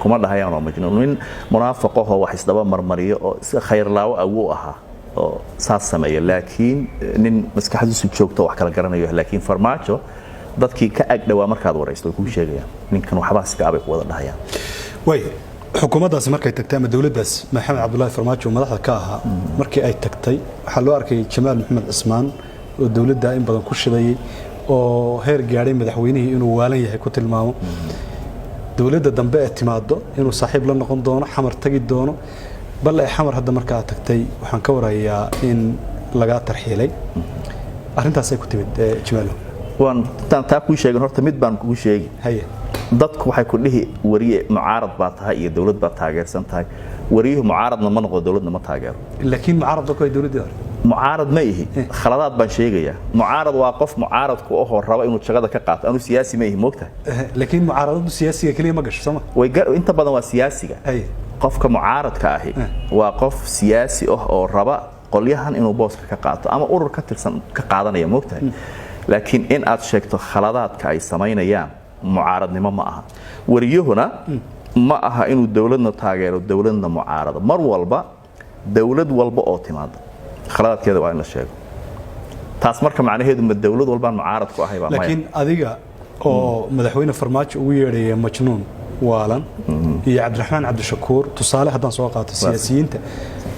kuma dhahayaan oo majnuun min munaafaqo wax isdaba marmariyo oo khayr laawe awu aha oo saas sameeyo laakiin nin maskaxdiisu joogto wax kala garanayo laakiin farmaajo dadkii ka agdhawaa markaad wareysto ku sheegayaan ninkan waxba iska abay wada dhahayaan way xukuumaddaas markay tagtay ama dawladdaas Maxamed Cabdullaahi Farmaajo madaxda ka ahaa markii ay tagtay waxa loo arkay Jamaal Maxamed Cismaan oo dawladda in badan ku shidayay oo heer gaaray madaxweynihii inuu waalan yahay ku tilmaamo dawladda dambe ee timaado inuu saaxiib la noqon doono xamar tagi doono bal ay xamar hadda markaa tagtay waxaan ka warayaa in laga tarxiilay arrintaas ay ku timid Jamaal waan taa ku sheegay horta mid baan ku sheegay haye dadku waxay ku dhihi wariye mucaarad baa tahay iyo dawlad baa taageersan tahay wariyuhu mucaaradna ma noqdo dawladna ma taageero laakiin mucaarad ku ay dawladda mucaarad ma ihi khaladaad baan sheegaya mucaarad waa qof mucaarad ku oo raba inuu jagada ka qaato anu siyaasi ma ihi moogtahay laakiin mucaaradadu siyaasiga kaliya ma gasho sama way inta badan waa siyaasiga qofka mucaaradka ahi waa qof siyaasi oo raba qolyahan inuu booska ka qaato ama urur ka tirsan ka qaadanaya moogtahay laakiin in aad sheegto khaladaadka ay sameynayaan mucaaradnimo ma aha wariyuhuna ma aha inuu dawladna taageero dawladna mucaarado mar walba dawlad walba oo timaado khaladaadkeeda waa in la sheego taas marka macnaheedu ma dawlad walba mucaarad ku ahay baa laakiin adiga oo madaxweyne Farmaajo ugu yeeray majnuun waalan iyo Cabdiraxmaan Cabdishakuur tusaale haddaan soo qaato siyaasiyiinta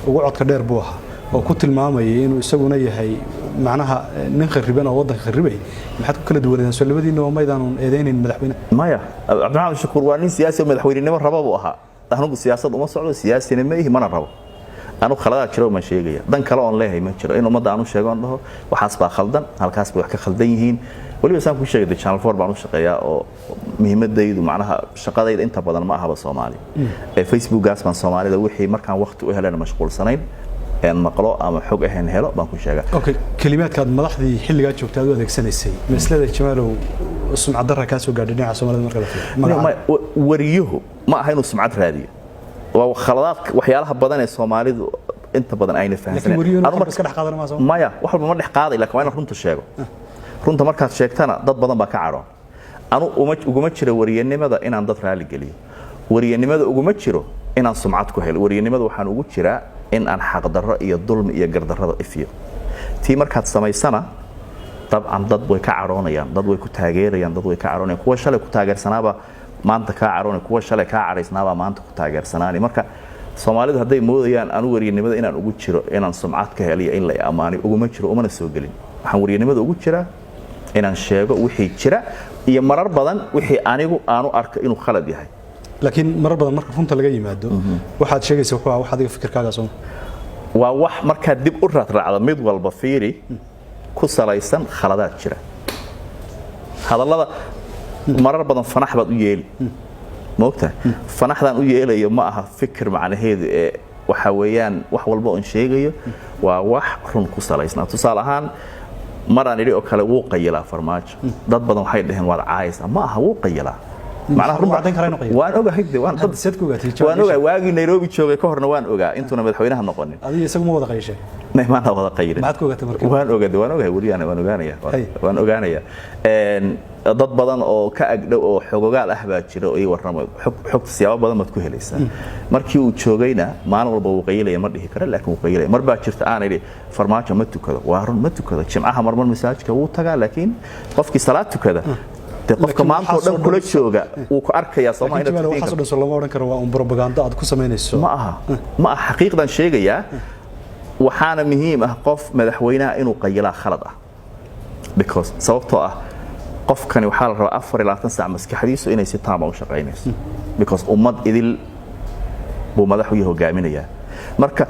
ugu codka dheer buu ahaa oo ku tilmaamayay inuu isaguna yahay macnaha nin khariban oo wadanka kharibay maxaad ku kala duwanayaan soo labadiina oo maydaan eedeyneen madaxweyne maya Cabdiraxmaan Cabdishakuur waa nin siyaasi oo madaxweynenimo rabo buu ahaa anagu siyaasad uma socdo siyaasina ma ihi mana rabo anu khaladaad jiro ma sheegaya dan kale oo leeyahay ma jiro in umada aanu sheego dhaho waxaas baa khaldan halkaas bay wax ka khaldan yihiin waliba saan ku sheegay channel 4 baan u shaqeeyaa oo muhiimadaydu macnaha shaqadayda inta badan ma ahaba Soomaali Facebook gaas baan Soomaalida wixii markaan waqti u helayna mashquulsanayn aan maqlo ama xog ahaan helo baan ku sheegaa okay kalimaadkaad madaxdii xilliga joogtay aad adeegsanaysay maslada Jamaalow sumcad darra ka soo gaadhay dhinaca Soomaalida marka la fiiriyo wariyuhu ma aha inuu sumcad raadiyo waa khaladaadka waxyaalaha badan ee Soomaalidu inta badan ayna fahamsaneen anu marka iska dhex qaadan ma soo maya wax walba ma dhex qaaday laakiin waa in runta sheego runta markaad sheegtana dad badan baa ka cadhoon anu uguma jiro wariyanimada inaan dad raali geliyo wariyanimada uguma jiro inaan sumcad ku helo wariyanimada waxaan ugu jiraa in aan xaq darro iyo dulmi iyo gardarrada ifiyo tii markaad samaysana dabcan dad way ka cadhoonayaan dad way ku taageerayaan dad way ka cadhoonayaan kuwa shalay ku taageersanaaba maanta ka cadhoonay kuwa shalay ka cadhaysnaaba maanta ku taageersanaani marka Soomaalidu haday moodayaan anu wariyanimada inaan ugu jiro inaan sumcad ka heliyo in la amaanay uguma jiro umana soo gelin waxaan wariyanimada ugu jiraa inaan sheego wixii jira iyo marar badan wixii anigu aanu arko inuu khalad yahay laakiin marar badan marka runta laga yimaado waxaad sheegaysaa wax adiga fikirkaaga soo waa wax marka dib u raacdo mid walba fiiri ku salaysan khaladaad jira hadallada marar badan fanax baad u yeeli moogta fanaxdan u yeelayo ma aha fikir macnaheedu ee waxa weeyaan wax walba oo sheegayo waa wax run ku salaysan tusaale ahaan maraan idhi oo kale wuu qayilaa farmaajo dad badan waxay dhaheen waa caayis ma aha wuu qayilaa macnaha run baadan karayno qayil waan ogahay waan dad sadku gaatay waan ogahay waagi Nairobi joogay ka horna waan ogaa intuuna madaxweynaha noqonin adiga isagu ma wada qayshay ma wada qayrin maxaad ku ogaatay markaa waan ogahay wariyana waan ogaanaya dad badan oo ka agdhow oo xogogaal ah baa jira oo ay warramay xogta siyaabo badan mad ku helaysaa markii uu joogayna maalin walba uu qaylay ma dhihi kara laakiin uu qaylay mar baa jirta aan idhi farmaajo ma tukado waa run ma tukado jimcaha marmar masaajidka wuu tagaa laakiin qofkii salaad tukada qofka maanta oo dhan kula jooga uu ku arkayaa Soomaaliya waxa soo dhan lama oran karo waa un propaganda aad ku sameynayso ma aha xaqiiqdan sheegaya waxaana muhiim ah qof madaxweynaha inuu qaylaa khalad ah because sababtoo ah qofkani waxa la rabaa 24 saac maskaxdiisu inay si taam u shaqeynayso because ummad idil buu madaxweynuhu hogaaminayaa marka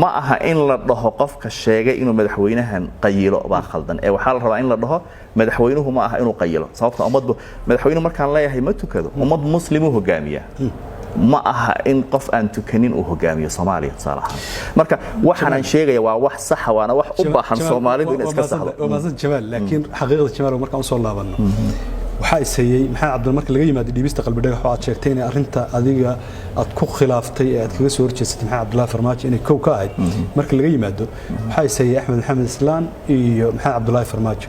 ma aha in la dhaho qofka sheegay inuu madaxweynahan qayilo baa khaldan ee waxa la rabaa in la dhaho madaxweynuhu ma aha inuu qayilo sababtoo ummaddu madaxweynuhu markaan leeyahay ma tukado ummad muslimu hogaamiya ma aha in qof aan tukanin uu hogaamiyo Soomaaliya salaha marka waxaan aan sheegaya waa wax sax ah waana wax u baahan Soomaalidu in iska saxdo waa Jamaal laakiin xaqiiqada Jamaal markaan soo laabano waxa isayay maxay Cabdul marka laga yimaado dhibista qalbi dhagax waxa sheegtay in arinta adiga aad ku khilaaftay ee aad kaga soo horjeestay maxay Cabdullaahi Farmaajo inay koow ka ahayd marka laga yimaado waxa isayay Axmed Maxamed Islaan iyo maxay Cabdullaahi Farmaajo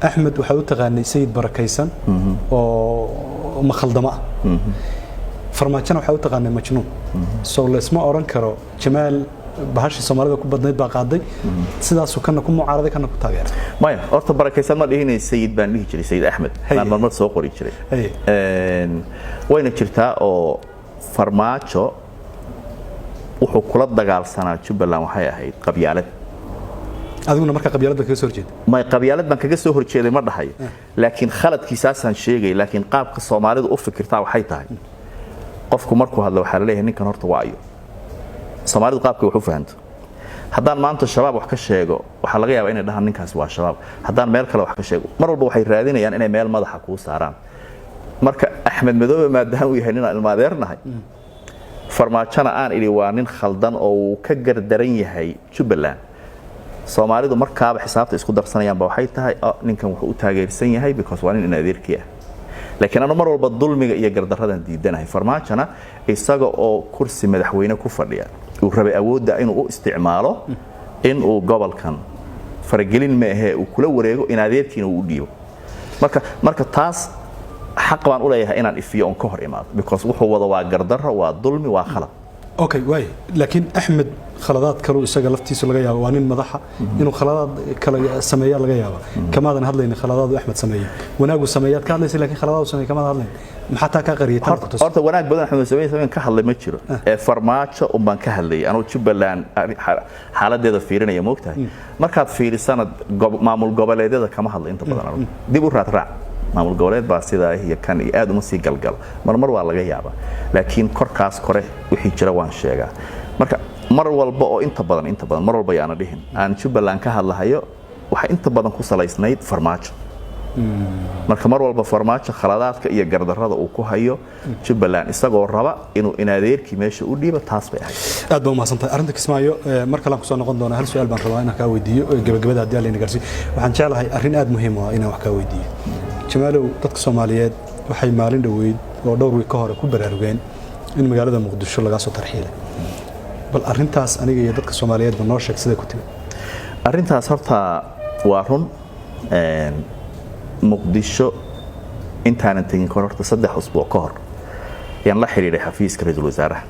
Axmed waxa uu taqaanay sayid barakaysan oo ma khaldama farmaajana waxa uu taqaanay majnuun soo leesma oran karo Jamaal bahashi Soomaalida ku badnayd baa qaaday sidaas uu kana ku mucaaraday kana ku taageeray maya horta barakaysan ma dhihinay sayid baan dhihi jiray sayid Axmed baan marmar soo qori jiray wayna jirtaa oo farmaajo wuxuu kula dagaalsanaa Jubbaland waxay ahayd qabyaalad adiguna marka qabyaalad kaga soo horjeeday ma qabyaalad baan kaga soo horjeeday ma dhahay laakiin khaladkiisaasan sheegay laakiin qaabka Soomaalidu u fikirtaa waxay tahay qofku markuu hadlo waxa la leeyahay ninkan horta waayo Soomaalidu qaabka wax u fahanto haddaan maanta shabaab wax ka sheego waxa laga yaabaa inay dhahaan ninkaas waa shabaab haddaan meel kale wax ka sheego mar walba waxay raadinayaan inay meel madaxa ku saaraan marka Axmed Madoobe maadaama uu yahay nin ilmaadeernahay farmaajana aan idhi waa nin khaldan oo uu ka gardaran yahay Jubbaland Soomaalidu markaaba xisaabta isku darsanayaan ba waxay tahay ninkan wuxuu u taageersan yahay because waa nin inaadeerkii ah laakiin anu mar walba dulmiga iyo gardaradan diidanahay farmaajana isaga oo kursi madaxweyne ku fadhiya uu rabay awoodda inuu u isticmaalo in uu gobolkan faragelin ma ahe uu kula wareego inaadeerkiina uu dhiibo marka taas xaq baan u leeyahay inaan ifiyo on ka hor imaado because wuxuu wada waa gardarro waa dulmi waa khalad okay way laakiin Axmed khaladaad kale isaga laftiisu laga yaabo waa nin madaxa inuu khaladaad kale sameeyo laga yaabo kamaadan hadlayna khaladaad Axmed sameeyo wanaagu sameeyad ka hadlaysa laakiin khaladaad sameeyo kama hadlayn maxaa taa ka qariyay horta wanaag badan Axmed sameeyo ka hadlay ma jiro ee farmaajo u baan ka hadlay anoo Jubbaland xaaladeeda fiirinaya moogtahay markaad fiirisana maamul goboleedyada kama hadlay inta badan dib u raac maamul goboleed baa sidaa iyo kan iyo aad uma sii galgal marmar waa laga yaabaa laakiin korkaas kore wixii jira waan sheegaa marka mar walba oo inta badan mar walba yaana dhihin aan Jubbaland ka hadlahayo waxa inta badan ku salaysnayd farmaajo marka mar walba farmaajo khaladaadka iyo gardarrada uu ku hayo Jubbaland isagoo raba inuu inaadeerkii meesha u dhiibo taas bay ahayd aad baa mahadsantahay arinta Kismaayo mar kale aan ku soo noqon doonaa hal su'aal baan rabaa inaan ka weydiiyo gabagabada hadii la gaarsiiyo waxaan jeclahay arin aad muhiim ah inaan wax ka weydiiyo jamaalow dadka Soomaaliyeed waxay maalin dhaweyd oo dhowr wiil ka hor ku baraarugeen in magaalada Muqdisho laga soo tarxiilay bal arintaas aniga iyo dadka Soomaaliyeed ba noo sheeg sida ku timid arintaas horta waa run Muqdisho intaan tagin kororta 3 usbuuc ka hor yaan la xiriiray xafiiska ra'iisul wasaaraha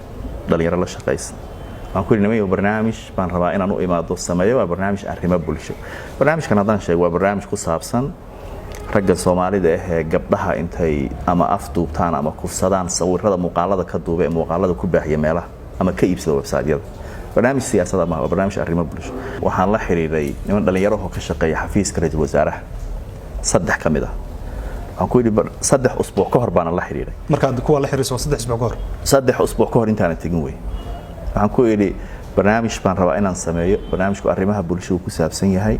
dhalinyaro la shaqaysan aan ku yidhi barnaamij baan rabaa inaan u imaado sameeyo waa barnaamij arrimo bulsho barnaamijkan haddaan sheego waa barnaamij ku saabsan ragga Soomaalida ee gabdhaha intay ama afduubtaan ama kufsadaan sawirrada muuqaalada ka duubay muuqaalada ku baahiya meelaha ama ka iibsada website-yada barnaamij siyaasadda ma barnaamij arrimo bulsho waxaan la xiriiray niman dhalinyaro oo ka shaqeeya xafiiska ra'iisul wasaaraha 3 kamid ah aan ku yidhi 3 usbuuc ka hor baan la xiriiray marka kuwa la xiriirso 3 usbuuc ka hor 3 usbuuc ka hor intaan tagin way waxaan ku yidhi barnaamij baan rabaa inaan sameeyo barnaamijku arrimaha bulshada ku saabsan yahay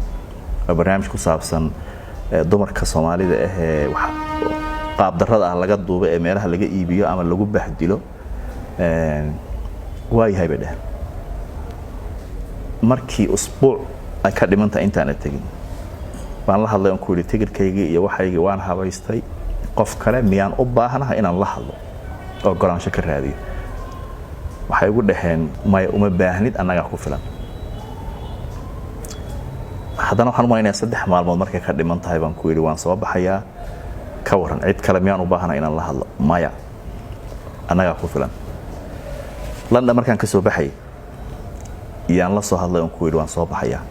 barnaamij ku saabsan dumarka Soomaalida qaab darrada ah laga duubo ee meelaha laga iibiyo ama lagu bahdilo way hay'ad markii usbuuc ay ka dhimanta intaan tagin baan la hadlay aan ku yidhi tigirkayga iyo waxayga waan habaystay qof kale miyaan u baahanahay inaan la hadlo oo goraansho ka raadiyo waxay ugu dhaheen ma uma baahnid annaga ku filan haddana waxaan umaleynaa 3 maalmood markay ka dhiman tahay baan ku yidhi waan soo baxayaa ka waran cid kale miyaan u baahanahay inaan la hadlo maya annaga ku filan landa markaan ka soo baxay yaan la soo hadlay aan ku yidhi waan soo baxayaa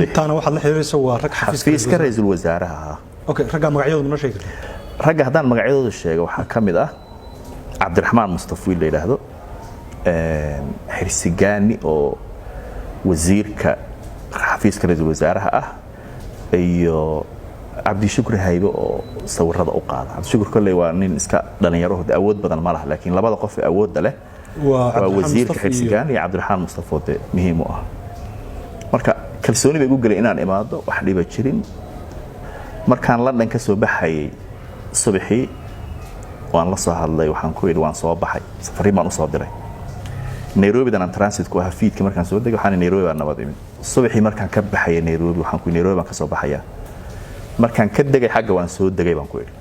intaana waxaad la xiriirayso waa rag xafiiska ra'iisul wasaaraha okay ragga magacyadooda ma sheegi ragga haddaan magacyadooda sheego waxaa ka mid ah Cabdiraxmaan Mustafa la yiraahdo xirsigaani oo wasiirka xafiiska ra'iisul wasaaraha ah iyo Cabdi Shukri Haybe oo sawirrada u qaada Cabdi Shukri kale waa nin iska dhalinyaro awood badan ma laha laakiin labada qof ee awood leh waa wasiirka xirsigaani iyo Cabdiraxmaan Mustafa oo muhiim u ah marka kalsooni bay ugu galay inaan imaado wax dhiba jirin markaan London ka soo baxay subaxii waan la soo hadlay waxaan ku yidhi waan soo baxay safariin baan u soo diray Nairobi dan transit ku ahaa fiidkii markaan soo degay waxaan Nairobi baan nabad imid subaxii markaan ka baxay Nairobi waxaan ku Nairobi baan ka soo baxaya markaan ka degay xagga waan soo degay baan ku yidhi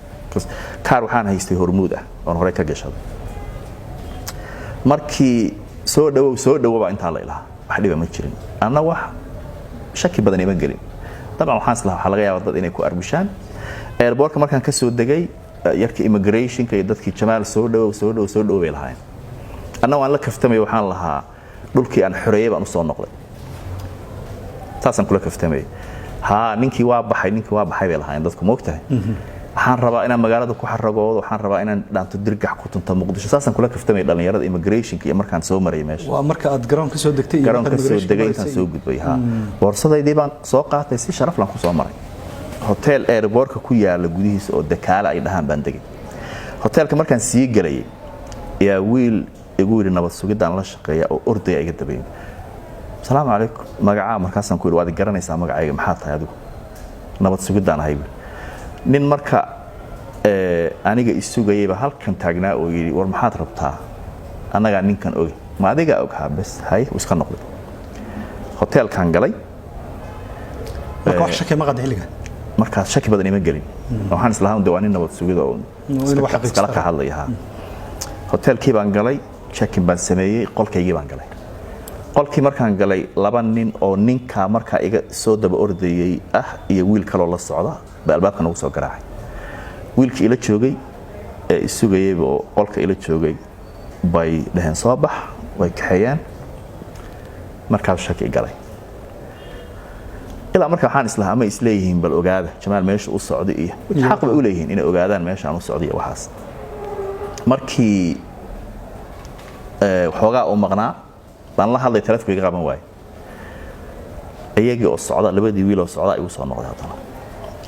kaar waxaan haystay hormuud ah oo hore ka gashaday markii soo dhawow inta la ilaha wax dhiba ma jirin ana wax shaki badan ima gelin dabcan waxaan islahaa waxa laga yaabaa dad inay ku arbishaan airportka markaan ka soo degay yarka immigration ka iyo dadkii Jamaal soo dhawow bay lahayn anna waan la kaftamay waxaan lahaa dhulkii aan xoreeyay baan u soo noqday taasan kula kaftamay ninkii waa baxay bay lahayn dadku moogtahay waxaan rabaa inaan magaalada ku xaragoodo waxaan rabaa inaan dhaanto dirgax ku tunta Muqdisho saasan kula kaftamay dhalinyarada immigration iyo markaan soo maray meesha waa marka aad garoon ka soo degtay iyo garoon ka soo degay intaan soo gudbay boorsadaydii baan soo qaatay si sharaf lan ku soo maray hotel airportka ku yaala gudihiisa oo Dakaala ay dhahaan baan degay hotelka markaan sii galay yaa wiil igu yiri nabad sugidaan la shaqeeya oo orday iga dabeeyay salaamu calaykum magaca markaasaan ku yiri waad garanaysaa magacayga maxaa tahay adigu nabad sugidaan ahay nin marka aniga isugayba halkan taagnaa oo yiri war maxaad rabtaa anaga ninkan og ma adiga og bas hay iska noqday hotelkan galay marka wax shaki ma qad xiliga marka shaki badan ima gelin waxaan islaam dawaan nabad sugida oo iska ka hadlayaa hotelkii baan galay check-in baan sameeyay qolkaygii baan galay qolkii markaan galay laba nin oo ninka marka iga soo daba ordayay iyo wiil kale oo la socda albaabka nagu soo garaacay wiilkii ila joogay ee isugayay oo qolka ila joogay bay dhahan soo bax way kaxayaan markaa shaki galay ilaa marka waxaan islahaa ma isleeyihiin bal ogaada Jamaal meesha u socday iyo xaq bay u leeyihiin inay ogaadaan meesha aan u socday waxaas markii waxoogaa u maqnaa baan la hadlay telefoonka iga qaban waay ayagii oo socda labadii wiil oo socda ay u soo noqday hadana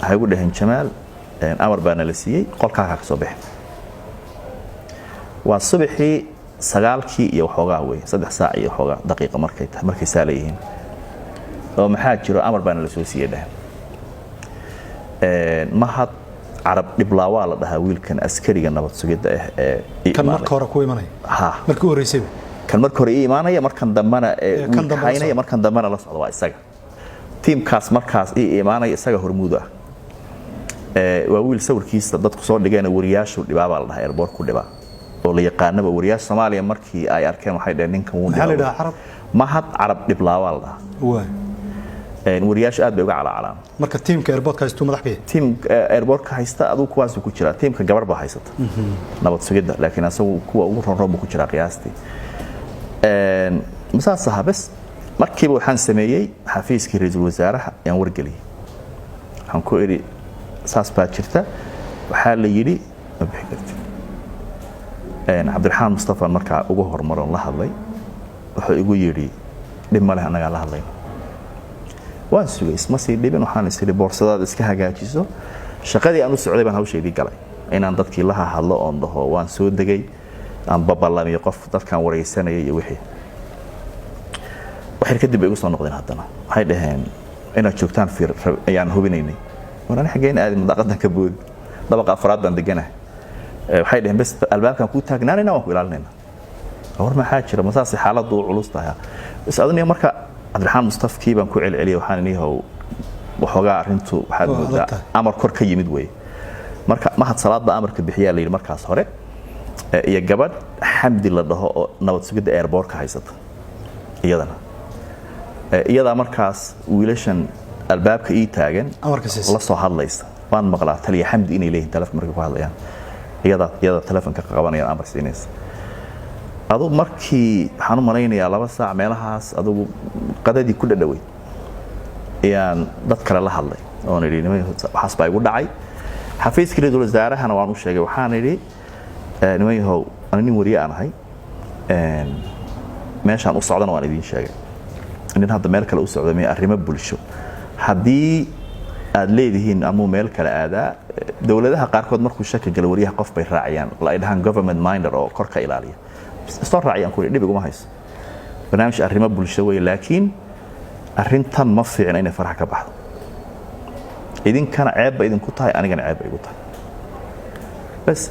waxay ugu dhahan Jamaal amar baan la siiyay qolkaaga ka soo bixi waa subaxii 9kii iyo waxoogaa way 3 saac iyo waxoogaa daqiiqo markay saaleeyeen oo maxaa jiro amar baan la soo siiyay dhahan mahad عرب دبلاوا لا dhahaa wiilkan askariga nabad sugida kan marka hore ku imanay markii horeysay kan marka hore iimaanaya markan dambana wiilkaynaya markan dambana la socdo waa isaga teamkaas markaas iimaanaya isaga hormuud ah waa wiil sawirkiisa dadku soo dhigeen wariyaashu dhibaaba la dhahay airport ku dhibaa oo la yaqaanaba wariyaasha Soomaaliya markii ay arkeen waxay dhaheen ninkan wuu maxaa la yiraahdaa carab mahad carab dhiblaawa la dhahaa waay wariyaashu aad bay uga calaacalaan marka teamka airport ka haysto madax ka team airport ka haysta aduu kuwaas ku jira teamka gabar baa haysata nabad sugidda laakiin asagu kuwa ugu ronroon ku jira qiyaastii masaa sahabas markiiba waxaan sameeyay xafiiskii ra'iisul wasaaraha ayaan wargeliyay waxaan ku iri saas baa jirta waxaa la yiri ma bixi kartid Cabdiraxmaan Mustafa markaa ugu hormaroon la hadlay wuxuu igu yiri dhib ma leh anaga la hadlay waan sugay isma sii dhibin waxaan isiri boorsadaada iska hagaajiso shaqadii aan u socday baan hawsheedii galay inaan dadkii la hadlo oo dhaho waan soo degay aan babalamiyo qof dadkan wareysanaya iyo wixii waxay kadib igu soo noqdeen haddana waxay dhaheen inaad joogtaan fiir ayaan hubinaynay waraan xageen aad mudaqadan ka bood dabaqa afraad baan deganahay waxay dhaheen bas albaabkan ku taagnaanayna waan ku ilaalinayna war maxaa jira masaasi xaaladdu culus tahay bas adniyo marka Cabdiraxmaan Mustafa baan ku celceliyay waxaan inuu waxoogaa arintu waxaad moodaa amar kor ka yimid way marka mahad salaad baa amarka bixiyaa la yiri markaas hore iyo gabadh xamdi la dhaho oo nabad sugidda airport ka haysata iyada markaas wiilashan albaabka ii taagan la soo hadlaysa waan maqlaa taliya xamdi inay leeyihiin telefoon markay ku hadlayaan iyada telefoonka qabanayaan amar siinaysa adoo markii waxaan u malaynayaa 2 saac meelahaas adigu qadadii ku dhadhaway ayaan dad kale la hadlay oo nidhi waxaas baa igu dhacay xafiiskii ra'iisul wasaarahana waan u sheegay waxaan nidhi nimayahow nin wariye aan ahay meeshaan u socdana waan idin sheegay nin hadda meel kale u socdo mee arrimo bulsho haddii aad leedihiin ama meel kale aadaa dawladaha qaarkood markuu shaki galo wariyaha qof bay raaciyaan la idhahan government minder oo kor ka ilaaliya soo raaciyaan ku dhib iguma hayso barnaamij arrimo bulsho way laakiin arrintan ma fiicna inay faraha ka baxdo idinkana ceeb idin ku tahay anigana ceeb igu tahay bas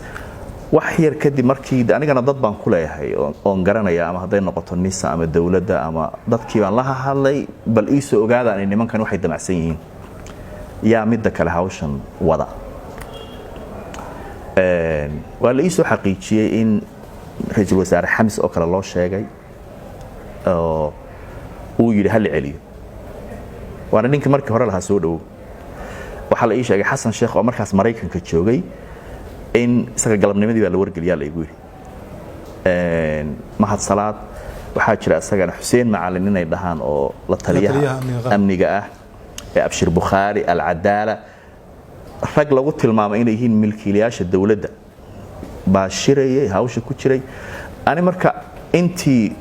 wax yar kadib markii anigana dad baan ku leeyahay oo garanaya ama haday noqoto nisa ama dawladda ama dadkii baan la hadlay bal ii soo ogaadaan in nimankan waxay damacsan yihiin yaa mid kale hawshan wada waa la ii soo xaqiijiyay in ra'iisul wasaare Xamis oo kale loo sheegay oo uu yiri hal celiyo waana ninkii markii hore lahaa soo dhaw waxa la ii sheegay Xasan Sheekh oo markaas Mareykanka joogay in isaga galabnimadii baa la wargeliyaa la igu yiri mahad salaad waxaa jira isagana Xuseen Macalin inay dhahaan oo la taliyaha amniga ah ee Abshir Bukhari al-Adaala rag lagu tilmaamay inay yihiin milkiilayaasha dawladda baashirayay hawsha ku jiray ani marka intii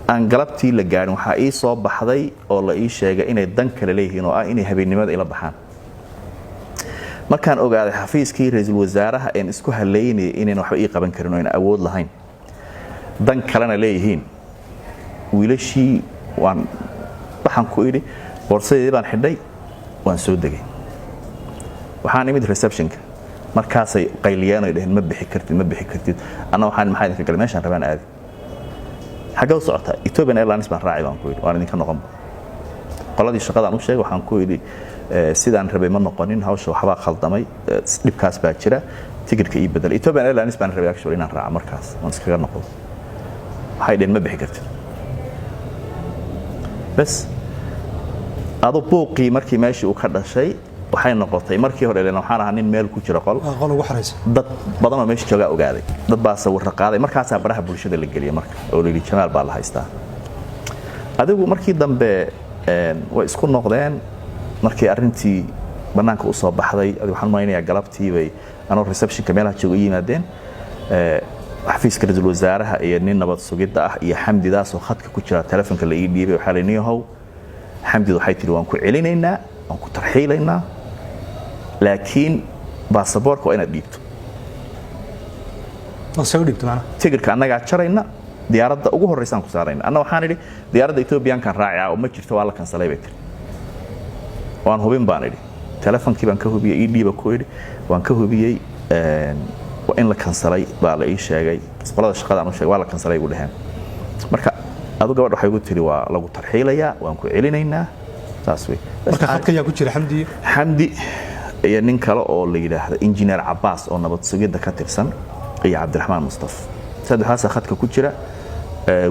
aan galabtii la gaarin waxa ii soo baxday oo la ii sheegay inay dan kale leeyihiin oo ah inay habeenimada ila baxaan markaan ogaaday xafiiskii ra'iisul wasaaraha ee isku haleeyay inay wax ii qaban karin oo in awood lahayn dan kalena leeyihiin wiilashii waxaan ku iri borsadii baan xidhay waan soo degay waxaan imid receptionka markaasay qayliyaan ay dhaheen ma bixi kartid ana waxaan maxay idinka galay meeshaan rabaan aadi xagga u socota Ethiopian Airlines baan raacay baan ku iri waan idinka noqon qoladii shaqadaan u sheegay waxaan ku iri sidaan rabay ma noqonin hawsha waxba khaldamay dhibkaas baa jira tigirka ii bedel Ethiopian Airlines baan rabay actually inaan raaco markaas waan iskaga noqon waxay dhaheen ma bixi kartid bas adoo booqii markii meeshii uu ka dhashay waxay noqotay markii hore leena waxaan ahaa nin meel ku jira qol ugu xareysan dad badan oo meesha jooga ogaaday dad baa sawir qaaday markaas baraha bulshada la galiyay marka oo leeyahay jamaal baa la haystaa adigu markii dambe way isku noqdeen markii arintii banaanka u soo baxday adigu waxaan maaynayaa galabtii bay anoo receptionka meelaha jooga yimaadeen xafiiska ra'iisul wasaaraha iyo nin nabad sugidda ah iyo xamdidaas oo khadka ku jira telefoonka la ii dhiibay waxa la niyahow xamdidu waxay tiri waan ku celinaynaa waan ku tarxiilaynaa laakiin baasaboorka waa inaad dhiibto soo dhiibto macna tigirka annaga jarayna diyaaradda ugu horeysaan ku saarayna anna waxaan idhi diyaaradda Ethiopian-kan raacaa oo ma jirto waa la kansalay bay tiri waan hubin baan idhi telefoonkii baan ka hubiyay ii dhiiba ku idhi waan ka hubiyay waa in la kansalay baa la ii sheegay qolada shaqada aan u sheegay waa la kansalay ugu dhahan marka adu gabadh waxay ugu tiri waa lagu tarxiilayaa waan ku celinaynaa taas way marka khadka yaa ku jira xamdi iyo nin kale oo la yiraahdo engineer Abbas oo nabad sugidda ka tirsan iyo Cabdiraxmaan Mustafa saddexdaas khadka ku jira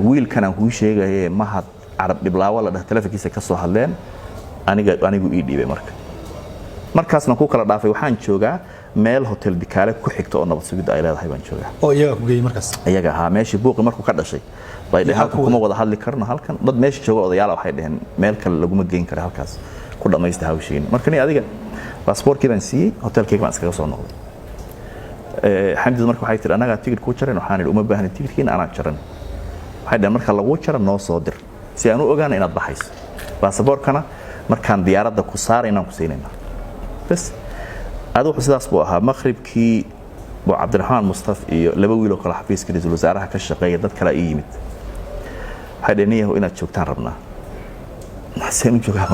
wiilkan aan ku sheegay mahad Arab Dhiblaawa la dhahay telefonkiisa ka soo hadleen anigu ii dhiibay markaasna ku kala dhaafay waxaan joogaa meel hotel Dikaale ku xigta oo nabad sugidda ay leedahay baan joogaa oo iyaga ku geeyay markaas iyaga ha meeshii buuqi markuu ka dhashay bay dhahay kuma wada hadli karno halkan dad meesha jooga odayaal waxay dhaheen meel kale laguma geyn karo halkaas ku dhameystay hawshiin markani adiga baasaboorkii baan siiyay hotelkayga baan iskaga soo noqday xamdi markii waxay tiri anaga tigidh ku jaran waxaan uma baahnayn tigidhkiina anaa jaran waxay dhahay marka lagu jaro noo soo dir si aan u ogaano inaad baxayso baasaboorkana markaan diyaaradda ku saarayna ku siinayna bas adigu sidaas buu ahaa maqribkii buu Cabdiraxmaan Mustafa iyo laba wiil oo kala xafiiska ra'iisul wasaaraha ka shaqeeya dad kala yimid waxay dhaniyahay inaad joogtaan rabnaa maxaan u joogaa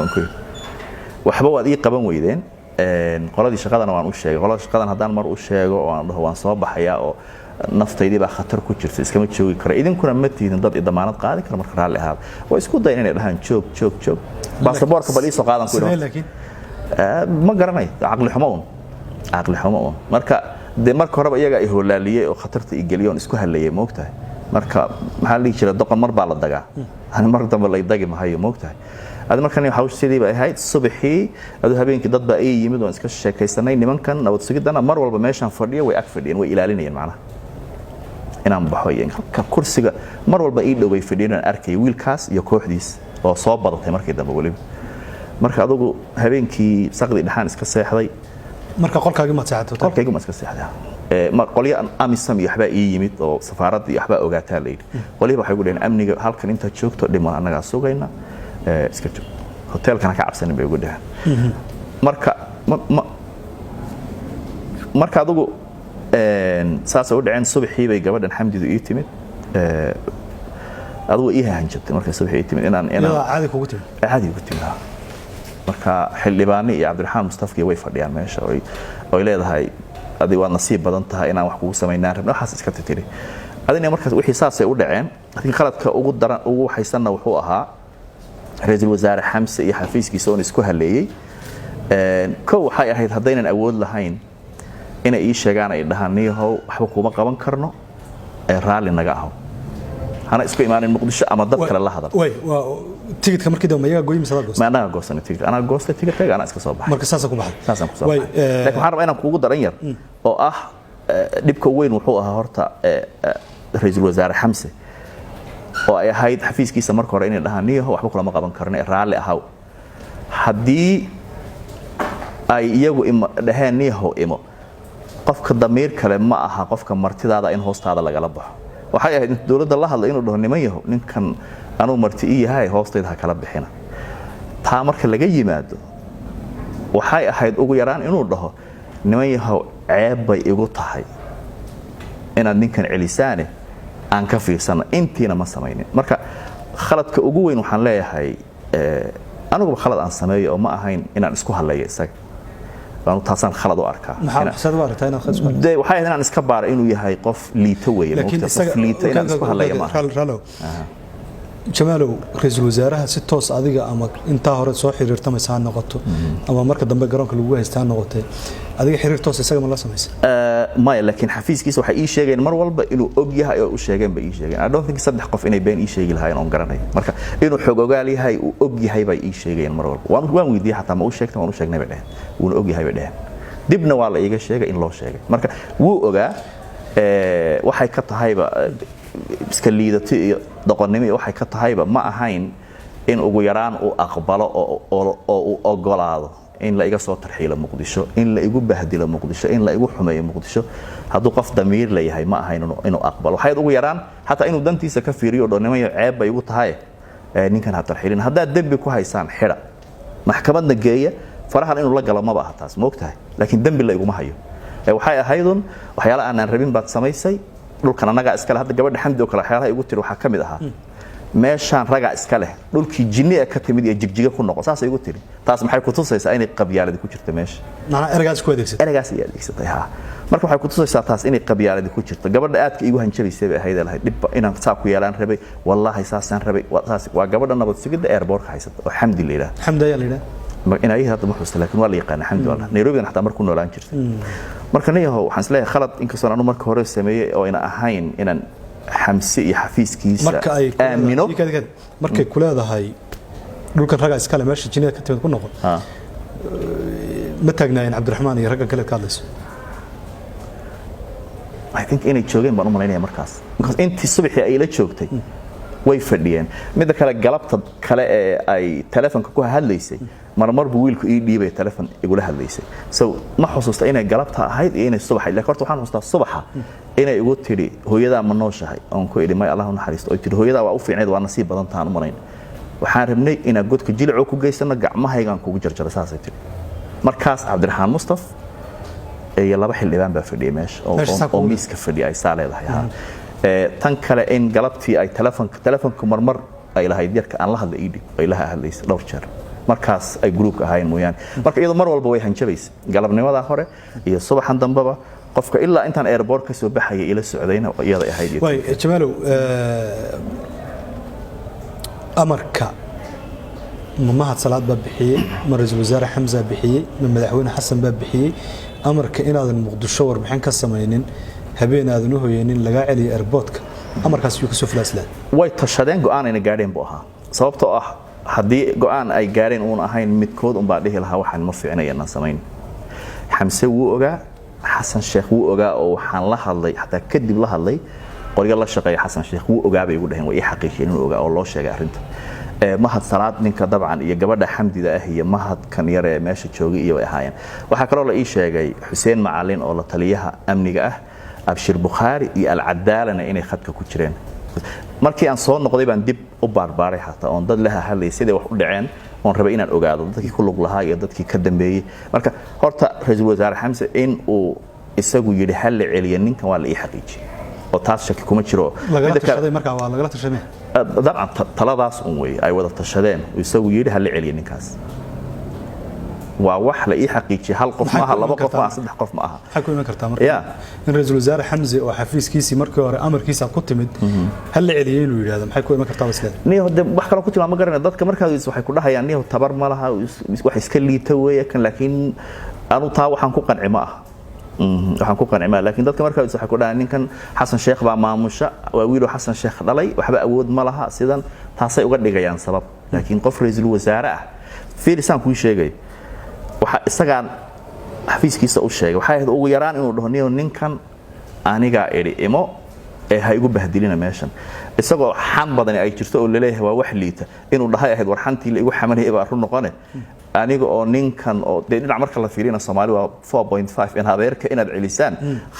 waxba waad ii qaban weydeen qoladii shaqadana waan u sheegay qolada shaqadan hadaan mar u sheego oo aan dhaho waan soo baxayaa oo naftaydii baa khatar ku jirta iskama joogi karo idinkuna ma tiidin dad damaanad qaadi kara marka raalli ahaad way isku dayn inay dhahaan joog baasaboorka bal ii soo qaadan ku ma garanay aqli xumo marka de marka horeba iyaga ay hoolaaliyay oo khatarta i galiyoon isku haleeyay moogtahay marka maxaa la jira doqon mar baa la dagaa hani mar dambe la dagi mahayo moogtahay aad markan hawsheedii bay ahayd subaxii adu habeenkii dad baa ay yimid oo iska sheekaysanay nimankan nabad sugidana mar walba meeshan fadhiyo way ag fadhiyeen way ilaalinayeen macnaha inaan baxo iyo halka kursiga mar walba ii dhoway fadhiyeen arkay wiilkaas iyo kooxdiis oo soo badatay markii dambe waliba marka adigu habeenkii saqdi dhaxan iska seexday marka qolkaaga ma seexato qolkayga ma iska seexday ma qoliya amisam iyo waxba ii yimid oo safaaradda iyo waxba ogaataa leeyay qoliba waxay ugu dhaheen amniga halkan inta joogto dhimo anaga sugayna iska joog hotelkana ka cabsanin bay ugu dhahan marka adigu saas u dhaceen subaxii bay gabadhan xamdidu ii timid adigu ii hanjabtay marka subaxii ii timid inaan caadi kugu timid marka xildhibaani iyo Cabdiraxmaan Mustafa way fadhiyaan meesha oo leedahay adi waa nasiib badan tahay inaan wax kugu sameynaa rabno waxaas iska tiri adina markaas wixii saas ay u dhaceen laakiin qaladka ugu daran ugu waxaysanna wuxuu ahaa ra'iisul wasaare Xamse iyo xafiiskiisa oo isku haleeyay koow waxay ahayd hadaynan awood lahayn inay ii sheegaan ay dhahaan niyahow waxba kuma qaban karno raali naga aho hana isku imaanin Muqdisho ama dad kale la hadal tigidhka markii dambe iyaga gooyay misada goostay ma anaga goostay tigidhka anaga goostay tigidhka ana iska soo baxay marka saas ku baxay laakiin waxaan rabaa inaan kuugu daran yar oo ah dhibka weyn wuxuu ahaa horta ra'iisul wasaare Xamse oo ay ahayd xafiiskiisa marka hore inay dhahaan niyahow waxba kula ma qaban karno raali ahaw hadii ay iyagu dhahaan niyahow imo qofka damiir kale ma aha qofka martidaada in hoostaada lagala baxo waxay ahayd dawladda la hadlay inuu dhaho niman yahow ninkan anuu marti ii yahay hoostayda kala bixina taa marka laga yimaado waxay ahayd ugu yaraan inuu dhaho niman yahow ceeb bay igu tahay inaad ninkan celisaane aan ka fiirsano intiina ma sameeynin marka khaladka ugu weyn waxaan leeyahay anigu khalad aan sameeyo oo ma ahayn inaan isku haleeyo isaga waanu taasan khalad u arkaa maxaa u aragtaa inaad khalad isku waxay ahayd inaan iska baaro inuu yahay qof liito weeye qof liito inaan isku haleeyo ma jamaalow ra'iisul wasaaraha si toos adiga ama inta hore soo xiriirtamaysa noqoto ama marka dambe garoonka lagu haystaa noqotay adiga xiriir toos isaga ma la sameysay ma laakiin xafiiskiisa waxa ii sheegeen mar walba inuu og yahay oo u sheegeen bay ii sheegeen I don't think saddex qof inay been ii sheegi lahaayeen oo garanay marka inuu xog ogaal yahay uu og yahay bay ii sheegeen mar walba waan weydiiyay xataa ma u sheegtay waan u sheegnay bay dhaheen wuu og yahay bay dhaheen dibna waa la iiga sheegay in loo sheegay marka wuu ogaa waxay ka tahayba iska liidatay iyo doqonnimo waxay ka tahayba ma ahayn in ugu yaraan uu aqbalo oo uu ogolaado in la iga soo tarxiilo Muqdisho in la igu bahdilo Muqdisho in la igu xumeeyo Muqdisho haduu qof damiir leeyahay ma ahayn inuu aqbalo waxay ugu yaraan hatta inuu dantiisa ka fiiriyo dhoonimo ceeb bay ugu tahay ninkan ha tarxiilin hadaa dambi ku haysaan xira maxkamadna geeya farahan inuu la galo ma baaha taas moogtahay laakiin dambi la iguma hayo waxay ahaydun waxyaalo aan rabin baad samaysay dhulkan anaga iska leh hadda gabadha xamdi oo kale waxyaalaha igu tiri waxa kamid ahaa meeshaan raga iska leh dhulkii jinni ka timid iyo jigjiga ku noqon saas igu tiri taas maxay ku tusaysaa inay qabyaalad ku jirto meesha macna eragaas ku adeegsatay eragaas iyo adeegsatay ha marka waxay ku tusaysaa taas inay qabyaalad ku jirto gabadha aadka igu hanjabaysay bay ahayd lahayd dib inaan saa ku yeelan rabay wallahi saasaan rabay saas waa gabadha nabad sugidda airport haysata oo xamdi leeyahay xamdi ayaa leeyahay in ay hadda ma xusta laakiin waa la yaqaan alxamdulillah Nairobi xataa markuu noolaan jirtay marka niyahow waxaan isleeyahay khalad inkastoo aanu marka hore sameeyay oo ina ahayn inaan xamsi iyo xafiiskiisa aamino markay ku leedahay dhulkan raga iskale meesha jinida ka timid ku noqon ma taagnaayeen Cabdiraxmaan iyo ragga kale ka hadlayso I think inay joogeen baan u malaynaya markaas because intii subaxii ay la joogtay way fadhiyeen mid kale galabta kale ee ay telefoonka ku hadlaysay marmar buu wiilku ii dhiibay telefoon igula hadlaysay so ma xusuusta inay galabta ahayd iyo inay subax ilaa horta waxaan xusuustaa subaxa inay igu tiri hooyada ma nooshahay oon ku idhi may Allah u naxariisto oo tiri hooyada waa u fiicneed waa nasiib badan taan u malayn waxaan rabnay in godka jilco ku geysano gacmahaygan kugu jarjaro saasay tiri markaas Cabdiraxmaan Mustaf iyo laba xildhibaan baa fadhiyay meesha oo miiska fadhiyay saaleedahay tan kale in galabtii ay telefoonka marmar ay lahayd yarka aan la hadlay idhi ay la hadlaysay dhowr jeer markaas ay group ahayn mooyaan marka iyadoo mar walba way hanjabaysay galabnimada hore iyo subaxan dambaba qofka ilaa intaan airport ka soo baxay ila socdayna iyada ahayd way Jamaalow amarka mahad salaad baa bixiyay ra'iisul wasaare Xamza bixiyay madaxweyne Xasan baa bixiyay amarka inaadan Muqdisho warbixin ka sameeynin habeen aadan u hooyeenin laga celiyo airportka amarkaas uu ka soo flaaslaan way tashadeen go'aan ay gaadheen buu ahaa sababtoo ah hadii go'aan ay gaareen uun ahayn midkood un baa dhihi lahaa waxaan ma fiicnayna sameyn Xamse wuu ogaa Xasan Sheekh wuu ogaa oo waxaan la hadlay hatta kadib la hadlay qoriga la shaqeeya Xasan Sheekh wuu ogaa bay ugu dhaheen way xaqiiqeen inuu ogaa oo loo sheegay arinta mahad salaad ninka dabcan iyo gabadha Xamdida ah iyo mahad kan yar ee meesha joogay iyo ahaayeen waxa kale oo la ii sheegay Xuseen Macalin oo la taliyaha amniga ah Abshir Bukhari iyo Al-Cadaalana inay khadka ku jireen markii aan soo noqday baan dib u barbaaray hatta oo dad laha hadlay sidii wax u dhaceen oo rabay inaan ogaado dadkii ku lug lahaa iyo dadkii ka dambeeyay marka horta ra'iisul wasaare Xamse in uu isagu yiri hal celiya ninkan waa la ii xaqiijiyay oo taas shaki kuma jiro laga tashaday marka waa laga tashamay dabcan taladaas un way ay wada tashadeen isagu yiri hal celiya ninkaas waa wax la ii xaqiijiyay hal qof ma aha laba qof ma aha saddex qof ma aha waxa ku iman kartaa marka in ra'iisul wasaare Xamse oo xafiiskiisii markii hore amarkiisa ku timid hal la celiyay inuu yiraahdo maxay ku iman kartaa wasleed niyo wax kale ku tilmaamo ma garanay dadka markaas waxay ku dhahayaan niyo tabar ma laha wax iska liita weeye kan laakiin aanu taa waxaan ku qancay ma aha waxaan ku qancay laakiin dadka markaas waxay ku dhahaan ninkan Xasan Sheekh baa maamusha waa wiil Xasan Sheekh dhalay waxba awood ma laha sidan taasay uga dhigayaan sabab laakiin qof ra'iisul wasaare ah fiirisan ku sheegay waxa isagaan xafiiskiisa u sheegay waxa ahayd ugu yaraan inuu dhaho ninkan aniga imo ee hay ugu bahdilina meeshan isagoo xan badan ay jirto oo leeyahay waa wax liita inuu dhahay ahayd warxantii la igu xamanay baa run noqone aniga oo ninkan oo dhinac marka la fiirina Soomaali waa 4.5 in habeerka inaad celisaan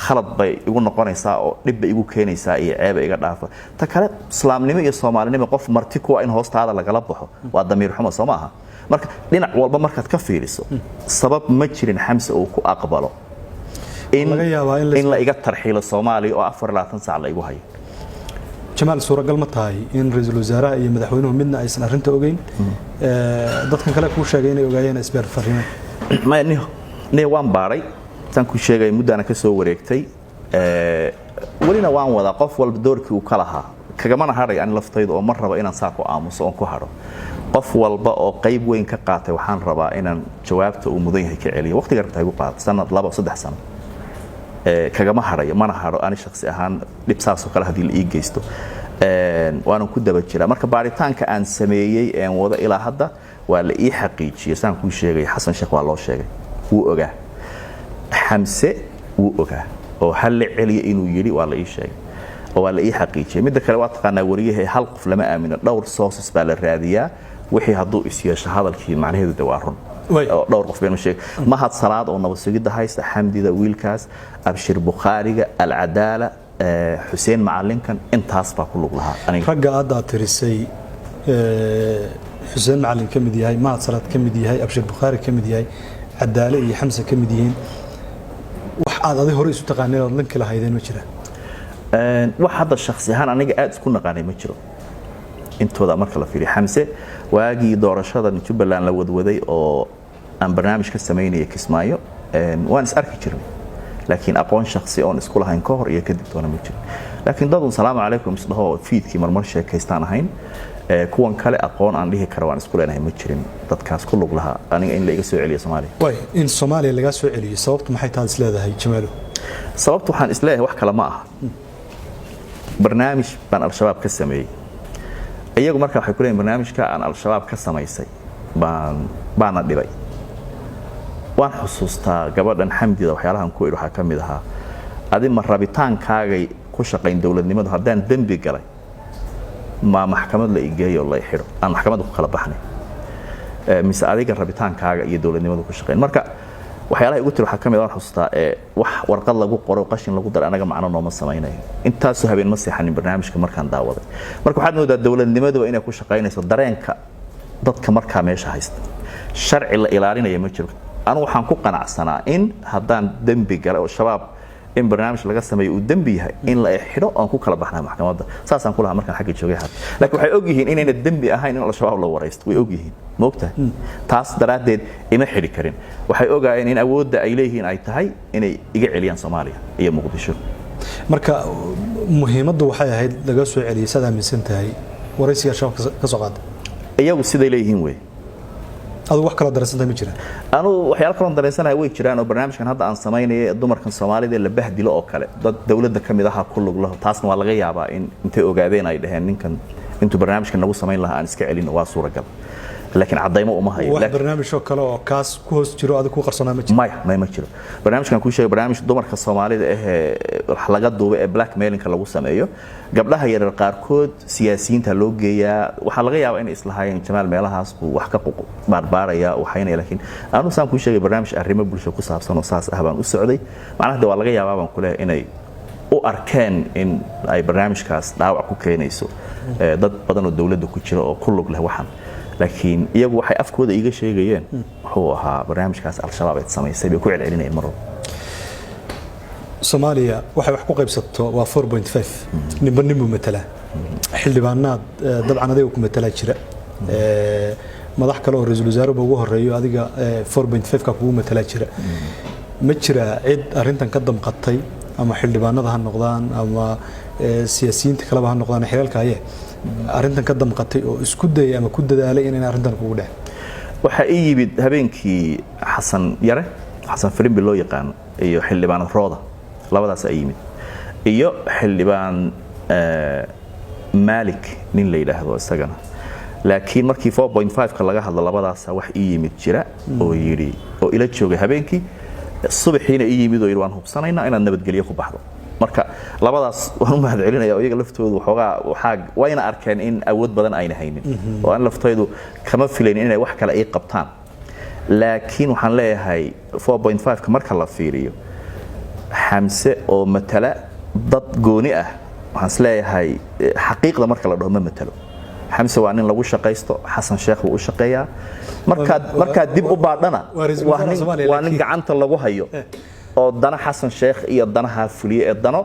khalad bay igu noqonaysaa oo dib bay igu keenaysaa iyo ceeb iga dhaafa ta kale islaamnimo iyo Soomaalinimo qof marti ku in hoostaada lagala baxo waa damiir xumo Soomaha marka dhinac walba markaad ka fiiriso sabab ma jirin Xamse oo ku aqbalo in la iga tarxiilo Soomaali oo 24 saac la igu hayo Jamaal suuragal ma tahay in ra'iisul wasaaraha iyo madaxweynuhu midna aysan arinta ogeyn dadkan kale ku sheegay inay ogaayeen isbeer fariimo ma niyo waan baaray tan ku sheegay muddana ka soo wareegtay walina waan wada qof walba doorkii uu kala lahaa kagamana haray aan laftayda oo mar raba inaan saako aamuso oo ku haro qof walba oo qayb weyn ka qaatay waxaan rabaa inaan jawaabta uu mudan yahay ka celiyo waqtiga rabtay ugu qaad sanad 2-3 sano kagama harayo mana haro ani shakhsi ahaan dhibsaas oo kale hadii la ii geysto waana ku daba jira marka baaritaanka aan sameeyay ee wada ilaa hadda waa la ii xaqiijiyay saan ku sheegay Xasan Sheekh waa loo sheegay wuu ogaa Xamse wuu ogaa oo hal la celiyo inuu yiri waa la ii sheegay oo waa la ii xaqiijiyay mid kale waa taqaanaa wariyaha hal qof lama aamino dhowr sources baa la raadiyaa wixii haduu is yeesho hadalkii macnaheedu waa run dhowr qof been sheeg mahad salaad oo nabad sugidda haysta Xamdida wiilkaas Abshir Bukhariga Al-Cadaala Xuseen Macalinkan intaas baa ku lug lahaa aniga ragga aad tirisay Xuseen Macalin kamid yahay mahad salaad kamid yahay Abshir Bukhari kamid yahay Cadaala iyo Xamse kamid yihiin wax aad hore isu taqaaneen oo linki lahaydeen ma jiraan wax hadda shakhsi ahaan aniga aad isku naqaanay ma jiro intooda marka la fiiriyo Xamse waagii doorashada Jubbaland la wadwaday oo aan barnaamij ka sameynay Kismaayo waan is arki jirnay laakiin aqoon shakhsi oo isku lahayn ka hor iyo kadib toona ma jiro laakiin dad salaamu calaykum isdhaho fiidkii marmar sheekaystaan ahayn kuwan kale aqoon aan dhihi karo waan isku leenahay ma jirin dadkaas ku lug lahaa aniga in la iga soo celiyo Soomaaliya way in Soomaaliya laga soo celiyo sababtu maxay tahay isleedahay Jamaalo sababtu waxaan isleeyahay wax kale ma aha barnaamij baan al-shabaab ka sameeyay iyagu markaa waxay ku leeyihiin barnaamijka aan al-shabaab ka samaysay baana dhibay waan xusuustaa gabadhan Xamdida waxyaalahan ku iri waxa ka mid ahaa adi ma rabitaankaaga ku shaqayn dawladnimadu haddaan dambi galay ma maxkamad la igeeyo la xiro aan maxkamada ku kala baxnay mise adiga rabitaankaaga iyo dawladnimadu ku shaqayn marka waxyaalaha ugu tir waxa kamid ah xusuustaa wax warqad lagu qoro qashin lagu dar anaga macno nooma sameeynayo intaas habeen ma seexanin barnaamijka markaan daawaday marka waxaad moodaa dawladnimadu inay ku shaqaynayso dareenka dadka marka meesha haysta sharci la ilaalinayo ma jiro anu waxaan ku qanacsanaa in haddaan dambi galay oo shabaab in barnaamij laga sameeyo uu dambi yahay in la xiro aan ku kala baxnaa maxkamadda saasaan ku lahaa markaan xagga joogay laakiin waxay og yihiin inayna dambi ahayn in al-shabaab la wareysto way og yihiin moogtahay taas daraadeed ima xiri karin waxay ogaayeen in awoodda ay leeyihiin ay tahay inay iga celiyaan Soomaaliya iyo Muqdisho marka muhiimaddu waxay ahayd laga soo celiyay sada aaminsan tahay wareysiga shabaab ka soo qaaday iyagu siday leeyihiin way adu wax kala dareensantay ma jiraan anu waxyaalo kala dareensanahay way jiraan oo barnaamijkan hadda aan sameeyay dumarkan Soomaalida la bahdilo oo kale dad dawladda kamid ah ku lug leh taasna waa laga yaabaa in intay ogaadeen ay dhaheen ninkan intuu barnaamijkan nagu sameyn lahaa aan iska celin waa suuragal laakiin cadaymo uma hayo wax barnaamij oo kale oo kaas ku hoos jiro adigu ku qarsanaa ma jiro barnaamijkan ku sheegay barnaamij dumarka Soomaalida wax laga duubay ee blackmailing-ka lagu sameeyo gabdhaha yaryar qaarkood siyaasiyiinta loo geeyaa waxa laga yaabaa in islahaayeen Jamaal meelahaas uu wax ka barbaaraya waxayna laakiin aanu saan ku sheegay barnaamij arrimo bulsho ku saabsan oo saas ah baan u socday macnaheedu waa laga yaabaa baan ku leeyahay inay u arkeen in ay barnaamijkaas dhaawac ku keenayso dad badan oo dawladda ku jira oo ku lug leh waxan laakiin iyagu waxay afkooda iga sheegayeen wuxuu ahaa barnaamijkaas al-shabaab ay samaysay bay ku celcelinayeen mar walba Soomaaliya waxay wax ku qaybsato waa 4.5 nimba matala xildhibaanad dabcan adiga ku matala jira madax kale oo ra'iisul wasaare ugu horeeyo adiga 4.5 ka kugu matala jira ma jira cid arintan ka damqatay ama xildhibaanada ha noqdaan ama siyaasiyiinta kale ha noqdaan xilaalka ay arintan ka damqatay oo isku day ama ku dadaalay in arintan kugu dhac waxa ay yimid habeenkii Xasan Firimbi loo yaqaan iyo xildhibaan Rooda labadaas ay yimid iyo xildhibaan Malik nin la yiraahdo isagana laakiin markii 4.5 ka laga hadlo labadaas wax ii yimid jira oo yiri oo ila joogay habeenkii subaxiina ii yimid oo waan hubsanaynaa inaan nabadgelyo ku baxdo marka labadaas waan mahad celinayaa iyaga laftoodu waxa wayna arkeen in awood badan ayna haynin oo aan laftoodu kama filayn inay wax kale ay qabtaan laakiin waxaan leeyahay 4.5 ka marka la fiiriyo Xamse oo matala dad gooni ah waxaan isleeyahay xaqiiqda marka la dhaho ma matalo Xamse waa nin lagu shaqaysto Xasan Sheekh uu shaqeeyaa marka dib u baadhana waa nin gacanta lagu hayo oo dana Xasan Sheekh iyo danaha fuliye ee dano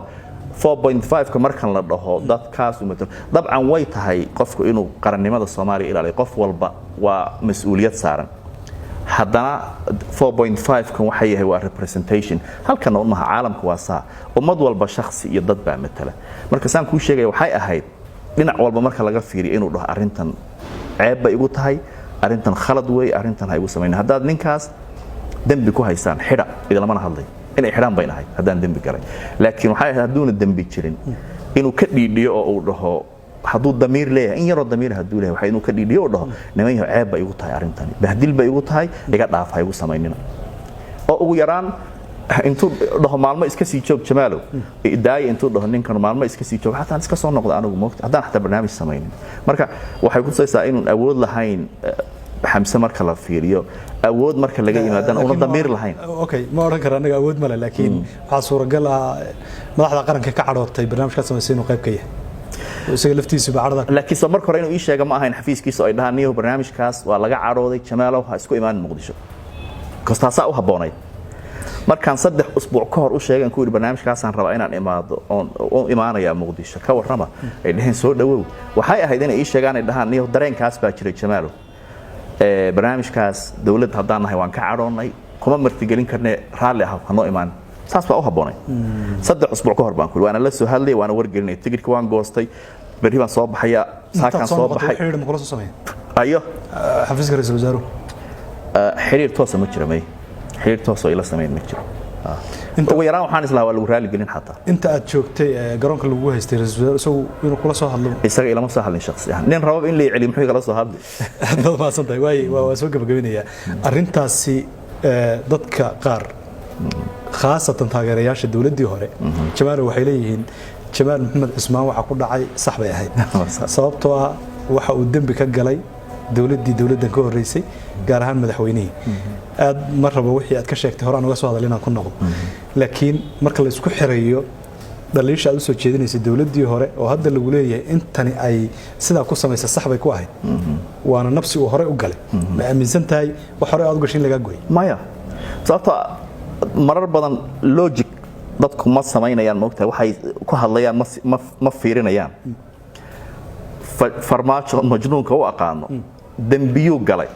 4.5 ka markan la dhaho dadkaas u matalo dabcan way tahay qofku inuu qarannimada Soomaaliya ilaaliyo qof walba waa mas'uuliyad saaran haddana 4.5 kan waxa yahay waa representation halkan oo maha caalamka waa saa ummad walba shakhsi iyo dad baa matala marka saan ku sheegay waxay ahayd dhinac walba marka laga fiiriyo inuu dhaho arintan ceeb bay igu tahay arintan khalad way arintan hay ugu sameeyeen haddaad ninkaas dambi ku haysaan xidha idilama hadlay inay xidhaan bay nahay haddaan dambi galay laakiin waxay ahayd hadduuna dambi jirin inuu ka dhiidhiyo oo uu dhaho hadduu damiir leeyahay in yaroo damiir hadduu leeyahay waxa inuu ka dhiidhiyo oo dhaho niman yahay ceeb bay igu tahay arintani bahdil bay igu tahay iga dhaaf hay ugu sameeynina oo ugu yaraan intuu dhaho maalmo iska sii joog Jamaalow idaay intuu dhaho ninkan maalmo iska sii joog hataan iska soo noqdo anigu moogta haddaan xataa barnaamij sameeynin marka waxay ku saysaa inuu awood lahayn Xamse marka la fiiriyo awood marka laga yimaadana una damiir lahayn okay ma oran kara anaga awood male laakiin waxa suuragal ah madaxda qaranka ka cadhootay barnaamijka sameeyay inuu qayb ka yahay isaga laftiisa bacarada laakiin soo marka hore inuu ii sheega ma ahayn xafiiskiisa ay dhahaan niyo barnaamijkaas waa laga cadhooday Jamaalow ha isku imaan Muqdisho kastaasaa u haboonay markaan 3 usbuuc ka hor u sheegan ku yiri barnaamijkaas aan rabaa inaan imaado oo imaanaya Muqdisho ka warrama ay dhaheen soo dhawow waxay ahayd inay ii sheegaan ay dhahaan niyo dareenkaas baa jiray Jamaalow barnaamijkaas dawladda haddaan nahay waan ka cadhoonay kuma martigelin karnay raalli ah hanoo imaan saas baa u haboonay 3 usbuuc ka hor baan ku waana la soo hadlay waana wargelinay tigidhka waan goostay berri baan soo baxaya saakan soo baxay xiriir ma kula soo sameeyay ayo xafiiska ra'iisul wasaaruhu xiriir toos ma jiro may xiriir toos oo ila sameeyay ma jiro ugu yaraan waxaan islaa waa lagu raali gelin xataa inta aad joogtay garoonka lagu haystay ra'iisul wasaaruhu inuu kula soo hadlo isaga ilama soo hadlin shakhsi ahaan nin rabo in la celiyo muxuu kala soo hadlay dad ma santahay waa soo gabagabeynaya arrintaasi dadka qaar khaasatan taageerayaasha dawladdii hore Jamaal waxay leeyihiin Jamaal Maxamed Cismaan waxa ku dhacay sax bay ahayd sababtoo ah waxa uu dambi ka galay dawladdan ka horeysay gaar ahaan madaxweynihii aad ma rabo wixii aad ka sheegtay hore aan uga soo hadalay inaan ku noqdo laakiin marka la isku xireeyo dhaliisha aad u soo jeedinaysay dawladdii hore oo hadda lagu leeyahay intani ay sidaa ku samaysay sax bay ku ahayd waana nafsi uu hore u galay ma aaminsan tahay wax hore aad u gashin laga gooy maya sababtoo marar badan logic dadku ma samaynayaan moogtahay waxay ku hadlayaan ma fiirinayaan farmaajo majnuunka u aqaano dambiyuu galay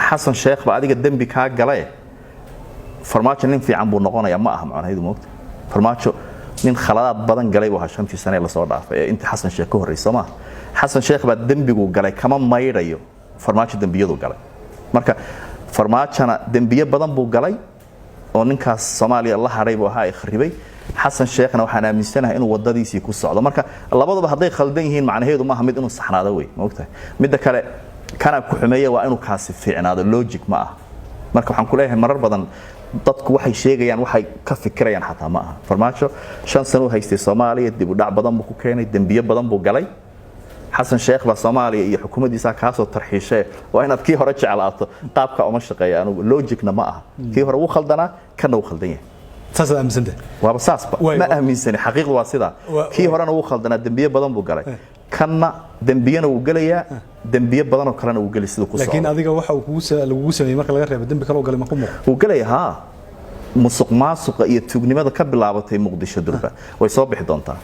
xasan sheekh ba adiga dambi kaa galay farmaajo nin fiican buu noqonayaa ma aha macnaheedu moogta farmaajo nin khaladaad badan galay waa 5 sano la soo dhaafay inta xasan sheekh ka horreysay ma xasan sheekh ba dambigu galay kama mayrayo farmaajo dambiyadu galay marka farmaajana dambiye badan buu galay oo ninkaas Soomaaliya la haray buu ahaa ikhribay xasan sheekhna waxaan aaminsanahay inuu wadadiisii ku socdo marka labaduba haday khaldan yihiin macnaheedu ma aha mid inuu saxnaado way moogtahay midda kale kana ku xumeeyo waa inuu kaasi fiicnaado logic ma ah marka waxaan ku leeyahay marar badan dadku waxay sheegayaan waxay ka fikirayaan xataa ma aha farmaajo 5 sano haystay Soomaaliya dib u dhac badan buu ku keenay dambiye badan buu galay xasan sheekh ba Soomaaliya iyo xukuumaddiisa ka soo tarxiishay waa inaad kii hore jeclaato qaabka uma shaqeeyaan logicna ma aha kii hore uu khaldana kana uu khaldan yahay saas aaminsantahay waa basaasba ma aaminsani xaqiiqdu waa sida kii horena uu khaldana dambiye badan buu galay kana dambiyana uu galayaa dambiye badan oo kalena uu galay sidoo ku soo laakiin adiga waxa uu lagu sameeyay marka laga reebo dambi kale oo galay ma ku muuqdo uu galayaa musuqmaasuqa iyo tuugnimada ka bilaabatay Muqdisho durba way soo bixi doontaa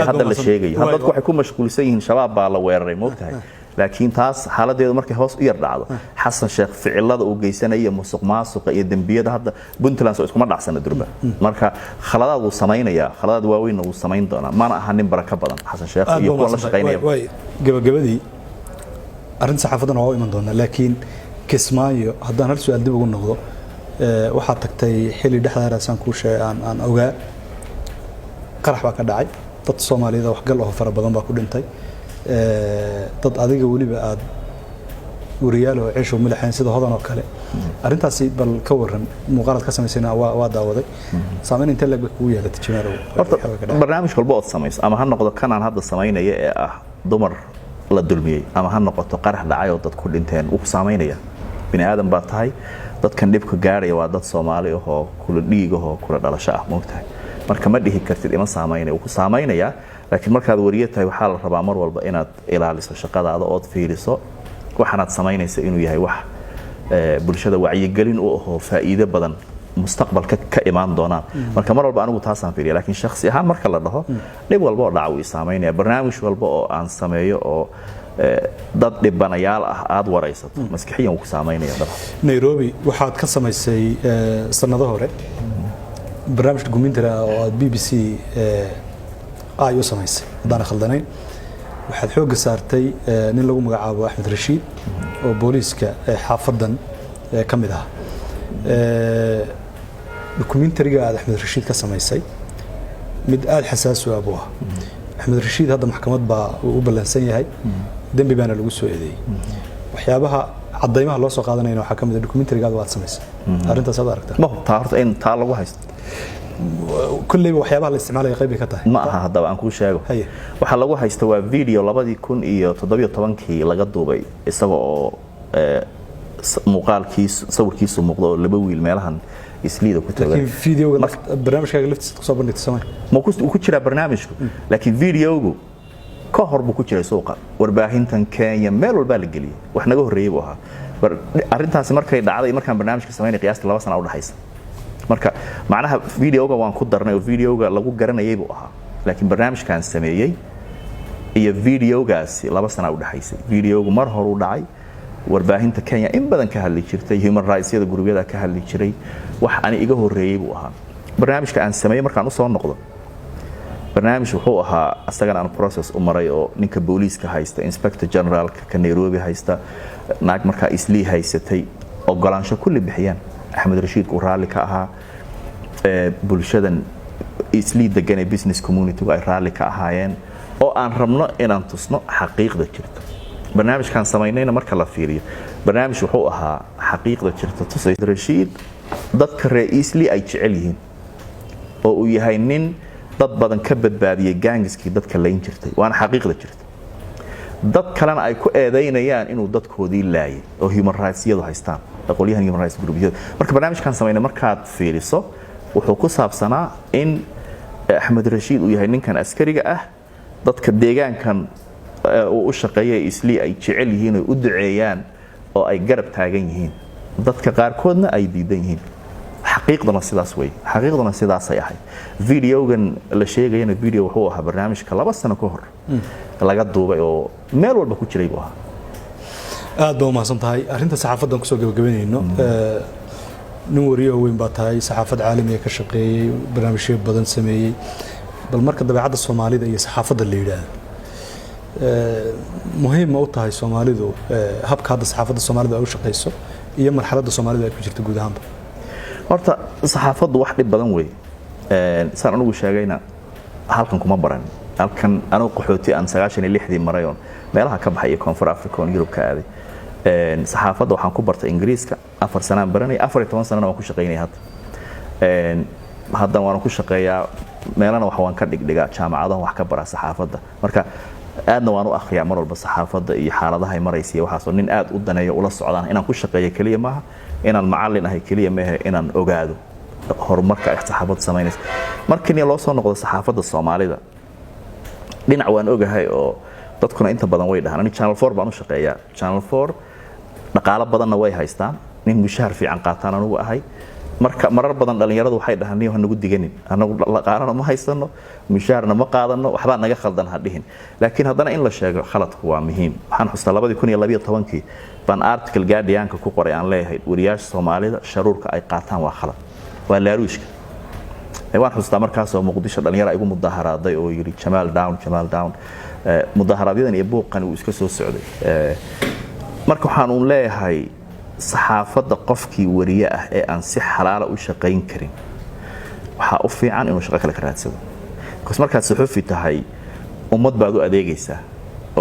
hadda la sheegayo dadku waxay ku mashquulsan yihiin shabaab baa la weeraray moogtahay laakiin taas xaaladeedu markay hoos u yar dhacdo xasan sheekh ficilada uu geysanaya musuqmaasuqa iyo dambiyada hadda Puntland soo iskuma dhacsana durba marka khaladaad uu sameeynaya khaladaad waaweyn uu sameyn doona mana aha nin baraka badan xasan sheekh iyo kuwa la shaqeynaya gabagabadii arrin saxaafadan oo iman doona laakiin Kismaayo haddaan hal su'aal dib ugu noqdo waxa tagtay xilli dhexdaara san ku sheey aan ogaa qarax baa ka dhacay dad Soomaaliyeed wax gal oo fara badan baa ku dhintay dad adiga waliba aad wariyaal oo ciisho madaxeen sida hodan oo kale arintaasi bal ka waran muuqaalad ka sameysana waa daawaday saameyn inta lag ku yeelatay Jamaal barnaamij walba oo sameys ama ha noqdo kan aan hadda sameynaya ee ah dumar la dulmiyay ama ha noqoto qarax dhacay oo dad ku dhinteen uu saameynaya bini aadan baa tahay dadkan dhibka gaaraya waa dad Soomaali ah oo kula dhiig ah oo kula dhalasho ah moogtahay marka ma dhihi kartid ima saameynay ku saameynaya laakiin markaad wariye tahay waxa la rabaa mar walba inaad ilaaliso shaqadaada oo fiiriso waxaad sameynaysaa inuu yahay wax bulshada wacyi gelin oo faa'iido badan mustaqbalka ka imaan doona marka mar walba anigu taasaan fiiriyaa laakiin shakhsi ahaan marka la dhaho dhib walba oo dhac uu saameynaya barnaamij walba oo aan sameeyo oo dad dhibanayaal ah aad waraysato maskaxiyan uu saameynaya dad Nairobi waxaad ka samaysay sanado hore barnaamij documentary oo BBC ay u samaysay hadaan khaldanayn waxaad xoog saartay nin lagu magacaabo Axmed Rashiid oo booliiska xaafadan kamid ah documentary-ga Axmed Rashiid ka samaysay mid aad xasaas u ah Axmed Rashiid hadda maxkamad baa u balansan yahay dambi baana lagu soo eedeeyay waxyaabaha cadaymaha loo soo qaadanayna waxa kamid ah documentary-ga aad samaysay arintaas aad aragtaa ma hubtaa horta in taa lagu haysto كل waxyaabaha la isticmaalay qayb ka tahay ma aha hadaba aan ku sheego waxa lagu haysto waa video 2017kii laga duubay isagoo oo muuqaalkiisa sawirkiisa muuqdo laba wiil meelahan isliida ku tagan laakiin videoga barnaamijkaaga laftiisa ku soo bandhigtay samay ma ku jira barnaamijku laakiin videogu ka hor buu ku jiray suuqa warbaahintan Kenya meel walba la galiyay wax naga horeeyay buu ahaa arintaas markay dhacday markaan barnaamijka sameynay qiyaastii 2 sano u dhaxaysa marka macnaha videoga waan ku darnay oo videoga lagu garanayay buu ahaa laakiin barnaamijkan sameeyay iyo videogaasi 2 sano u dhaxaysay videogu mar hor u dhacay warbaahinta Kenya in badan ka hadli jirtay human rights-yada gurubyada ka hadli jiray wax aan iga horeeyay buu ahaa barnaamijka aan sameeyay markaan u soo noqdo barnaamij wuxuu ahaa asagana aan process u maray oo ninka booliiska haysta inspector general ka Nairobi haysta naag markaa islii haysatay ogolaansho kulli bixiyaan Axmed Rashiid uu raali ka ahaa bulshadan islii degan ee business community ay raali ka ahaayeen oo aan rabno inaan tusno xaqiiqda jirta barnaamijkan samaynayna marka la fiiriyo barnaamij wuxuu ahaa xaqiiqda jirta tusay Rashiid dadka ra'iisli ay jecel yihiin oo uu yahay nin dad badan ka badbaadiyay gaangiskii dadka layn jirtay waana xaqiiqda jirta dad kalena ay ku eedeynayaan inuu dadkoodii laayay oo human rights yadu haystaan aqoonyahan human rights group marka barnaamijkan samaynay markaad fiiriso wuxuu ku saabsanaa in Axmed Rashiid uu yahay ninkan askariga ah dadka deegaankan uu u shaqeeyay islii ay jecel yihiin oo u duceeyaan oo ay garab taagan yihiin dadka qaarkoodna ay diidan yihiin xaqiiqdana sidaas way xaqiiqdana sidaas ay ahay videogan la sheegayna video wuxuu ahaa barnaamijka 2 sano ka hor laga duubay oo meel walba ku jiray buu ahaa aad baa umahadsan tahay arrinta saxaafadan kusoo gabagabeynayno nin wariyo weyn baa tahay saxaafad caalamiga ka shaqeeyay barnaamijyo badan sameeyay bal marka dabeecadda Soomaalida iyo saxaafadda la yiraahdo muhiim u tahay Soomaalidu habka hadda saxaafadda Soomaalida ay u shaqeyso iyo marxaladda Soomaalida ay ku jirto guud ahaan horta saxaafaddu wax dhib badan weey saan anigu sheegayna halkan kuma baran halkan anigu qaxooti aan 96 marayon meelaha ka baxay Koonfur Afrika oo Yurub ka aaday saxaafadda waxaan ku bartay Ingiriiska 4 sano baranay 14 sano waan ku shaqeynay hadda waan ku shaqeeyaa meelana waan ka dhigdhigaa jaamacadaha wax ka bara saxaafadda marka aadna waan u akhriyaa mar walba saxaafadda iyo xaaladaha ay maraysay waxaas oo nin aad u daneeyo ula socdaan inaan ku shaqeeyo kaliya maaha inaan macallin ahay kaliya maaha inaan ogaado horumarka ay saxaafadda sameynayso markii loo soo noqdo saxaafadda Soomaalida dhinac waan ogahay oo dadkuna inta badan way dhahaan channel 4 baan u shaqeeyaa channel 4 dhaqaale badanna way haystaan nin mushahar fiican qaataan anigu ahay marka marar badan dhalinyaradu waxay dhahaan niyo nagu diganin anagu dhaqaalaana ma haysano mushaharna ma qaadano waxba naga khaldan hadhihin laakiin haddana in la sheego khaladku waa muhiim waxaan xustaa 2012 baan article Guardian-ka ku qoray aan leeyahay wariyaasha Soomaalida sharuurka ay qaataan waa khalad waa laaruushka waan xustaa markaas oo Muqdisho dhalinyaro ay ugu mudaharaaday oo yiri Jamal down mudaharaadyada iyo buuqan uu iska soo socday marka waxaan u leeyahay saxaafadda qofkii wariye ah ee aan si xalaal u shaqeyn karin waxa u fiican inuu shaqo kale ka raadsado markaad suxufi tahay ummad baad u adeegaysaa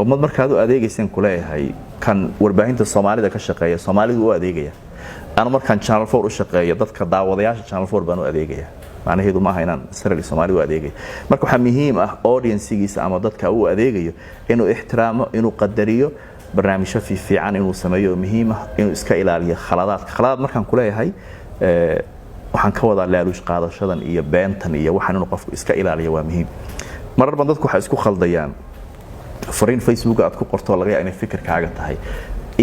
ummad markaad u adeegaysan ku leeyahay kan warbaahinta Soomaalida ka shaqeeya Soomaalidu u adeegaya ana markaan channel 4 u shaqeeyo dadka daawadayaasha channel 4 baan u adeegaya macnaheedu ma aha inaan sarali Soomaali u adeegay marka waxa muhiim ah audience-giisa ama dadka uu adeegayo inuu ixtiraamo inuu qadariyo barnaamijyo fiican inuu sameeyo muhiim ah inuu iska ilaaliyo khaladaad markaan ku leeyahay waxaan ka wadaa laaluush qaadashadan iyo beentan iyo waxaan inuu qofku iska ilaaliyo waa muhiim marar badan dadku waxa isku khaldayaan fariin Facebook aad ku qorto laga yaabaa inay fikirkaaga tahay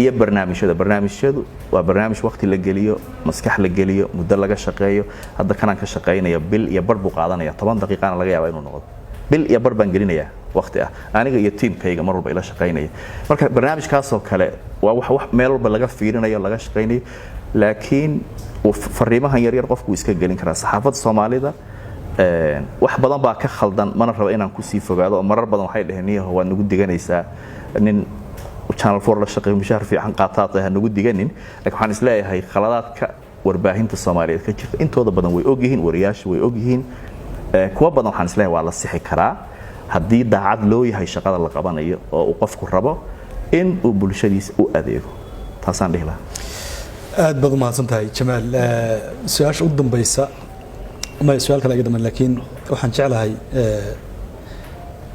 iyo barnaamijyadu waa barnaamij waqti la geliyo maskax la geliyo muddo laga shaqeeyo hadda kanaan ka shaqeynaya bil iyo bar buu qaadanaya 10 daqiiqana laga yaabaa inuu noqdo bil iyo bar baan gelinaya waqti ah aniga iyo teamkayga mar walba ila shaqeynaya marka barnaamijkaas oo kale waa wax meel walba laga fiirinayo laga shaqeynayo laakiin fariimahan yar yar qofku iska gelin kara saxaafadda Soomaalida wax badan baa ka khaldan mana rabo inaan ku sii fogaado marar badan waxay dhahniyeen waa nagu diganaysaa nin channel 4 la shaqeeyo mushahar fiican qaataa nagu diganin laakiin waxaan isleeyahay khaladaadka warbaahinta Soomaaliyeed ka jirta intooda badan way ogyihiin wariyaashu way ogyihiin kuwa badan waxaan isleeyahay waa la sixi karaa haddii daacad loo yahay shaqada la qabanayo oo uu qofku rabo in uu bulshadiisa u adeego taasaan dhihi lahaa aad baad umahadsan tahay Jamaal su'aasha u dambaysa ma su'aal kale iga laakiin waxaan jeclahay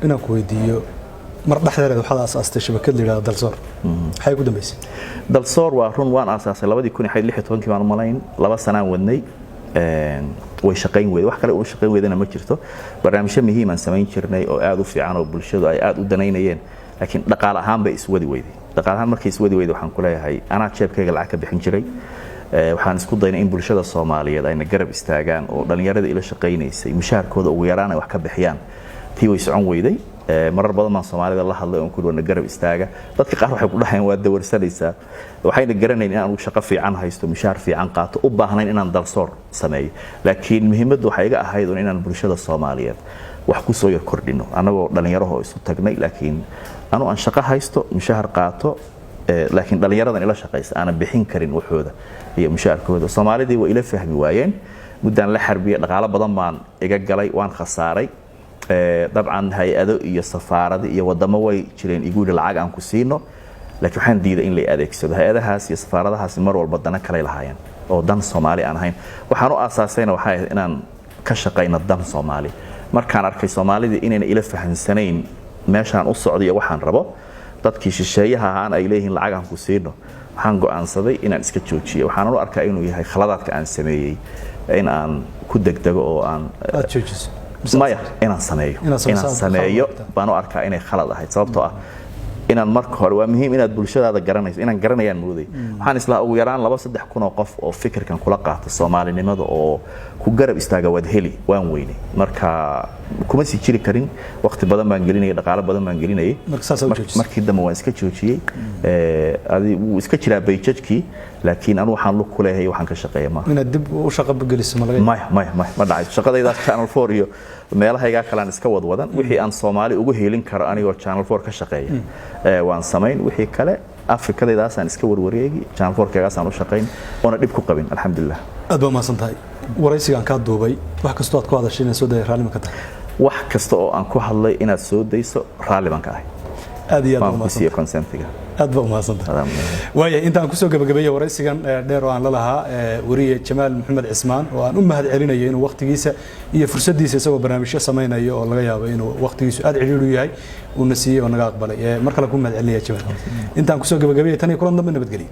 inaan ku weydiiyo mar dhaxdeeda waxaad aasaastay shabakad la yiraahdo Dalsoor maxay ku dambaysay Dalsoor waa run waan aasaasay 2016 baan u malayn 2 sano wadnay way shaqeyn weeyday wax kale oo shaqeyn weeydana ma jirto barnaamijyo muhiim aan sameyn jirnay oo aad u fiican oo bulshadu ay aad u danaynayeen laakiin dhaqaale ahaan bay iswadi weeyday dhaqaale ahaan markay iswadi weeyday waxaan ku leeyahay ana jeebkayga lacag ka bixin jiray waxaan isku daynay in bulshada Soomaaliyeed ay garab istaagaan oo dhalinyarada ila shaqeynaysay mushaharkooda ugu yaraan ay wax ka bixiyaan tii way socon weeyday marar badan ma Soomaalida la hadlay oo ku doona garab istaaga dadka qaar waxay ku dhaxayeen waa dawarsanaysa waxayna garanayeen in aan shaqo fiican haysto mushahar fiican qaato u baahnayn inaan Dalsoor sameeyo laakiin muhiimaddu waxay iga ahayd inaan bulshada Soomaaliyeed wax ku soo yar kordhino anagoo dhalinyaro isu tagnay laakiin anu aan shaqo haysto mushahar qaato laakiin dhalinyaradan ila shaqaysta aan bixin karin waxooda iyo mushaharkooda Soomaalidii way ila fahmi waayeen muddan la xarbiye dhaqaale badan baan iga galay waan khasaaray dabcan hay'ado iyo safaarada iyo wadamo way jireen igu lacag aan ku siino laakiin waxaan diiday in la adeegsado hay'adahaas iyo safaaradahaas mar walba dana kale lahaayeen oo dan Soomaali aan ahayn waxaan u aasaasayna waxay inaan ka shaqeyno dan Soomaali markaan arkay Soomaalida inayna ila fahansanayn meeshaan u socday waxaan rabo dadkii shisheeyaha aan ay leeyihiin lacag aan ku siino waxaan go'aansaday inaan iska joojiyo waxaan u arkaa inuu yahay khaladaadka aan sameeyay in aan ku degdego oo aan joojiso maya inaan sameeyo baan u arkaa inay khalad ahayd sababtoo ah inaan marka hore waa muhiim inaad bulshadaada garanayso inaan garanayaan mooday waxaan isla ugu yaraan 2-3 kun oo qof oo fikirkan kula qaata Soomaalinimada oo ku garab istaaga wad heli waan weynay marka kuma sii jiri karin waqti badan baan gelinay dhaqaale badan baan gelinay markii dambe waan iska joojiyay uu iska jiraa bayjadkii laakiin anu waxaan lug ku leeyahay waxaan ka shaqeeyaa ma inaad dib u shaqo geliso ma dhacay shaqadayda Channel 4 iyo meelahayga kale aan iska wadwadan wixii aan Soomaali ugu heelin karo anigoo Channel 4 ka shaqeeya waan sameyn wixii kale Afrikadaydaas aan iska warwareegi Channel 4 kaagaas aan u shaqeyn oona dib ku qabin alxamdulillah aad baa maasantahay waraysigan ka duubay wax kasto aad ku hadashay soo day raalli ma ka tahay wax kasta oo aan ku hadlay inaad soo dayso raalli baan ka ahay aad iyo aad ma siiyo consentiga aad baa maasantahay waaya intaan ku soo gabagabeeyay waraysigan dheer oo aan la lahaa wariye Jamaal Maxamed Cismaan oo aan u mahad celinayo inuu waqtigiisa iyo fursadiisa isagoo barnaamijyo sameeynaayo oo laga yaabo inuu waqtigiisu aad ciriir u yahay uu nasiiyay oo naga aqbalay mar kale ku mahad celinaya Jamaal intaan ku soo gabagabeeyay tan iyo kulan dambe nabadgelyo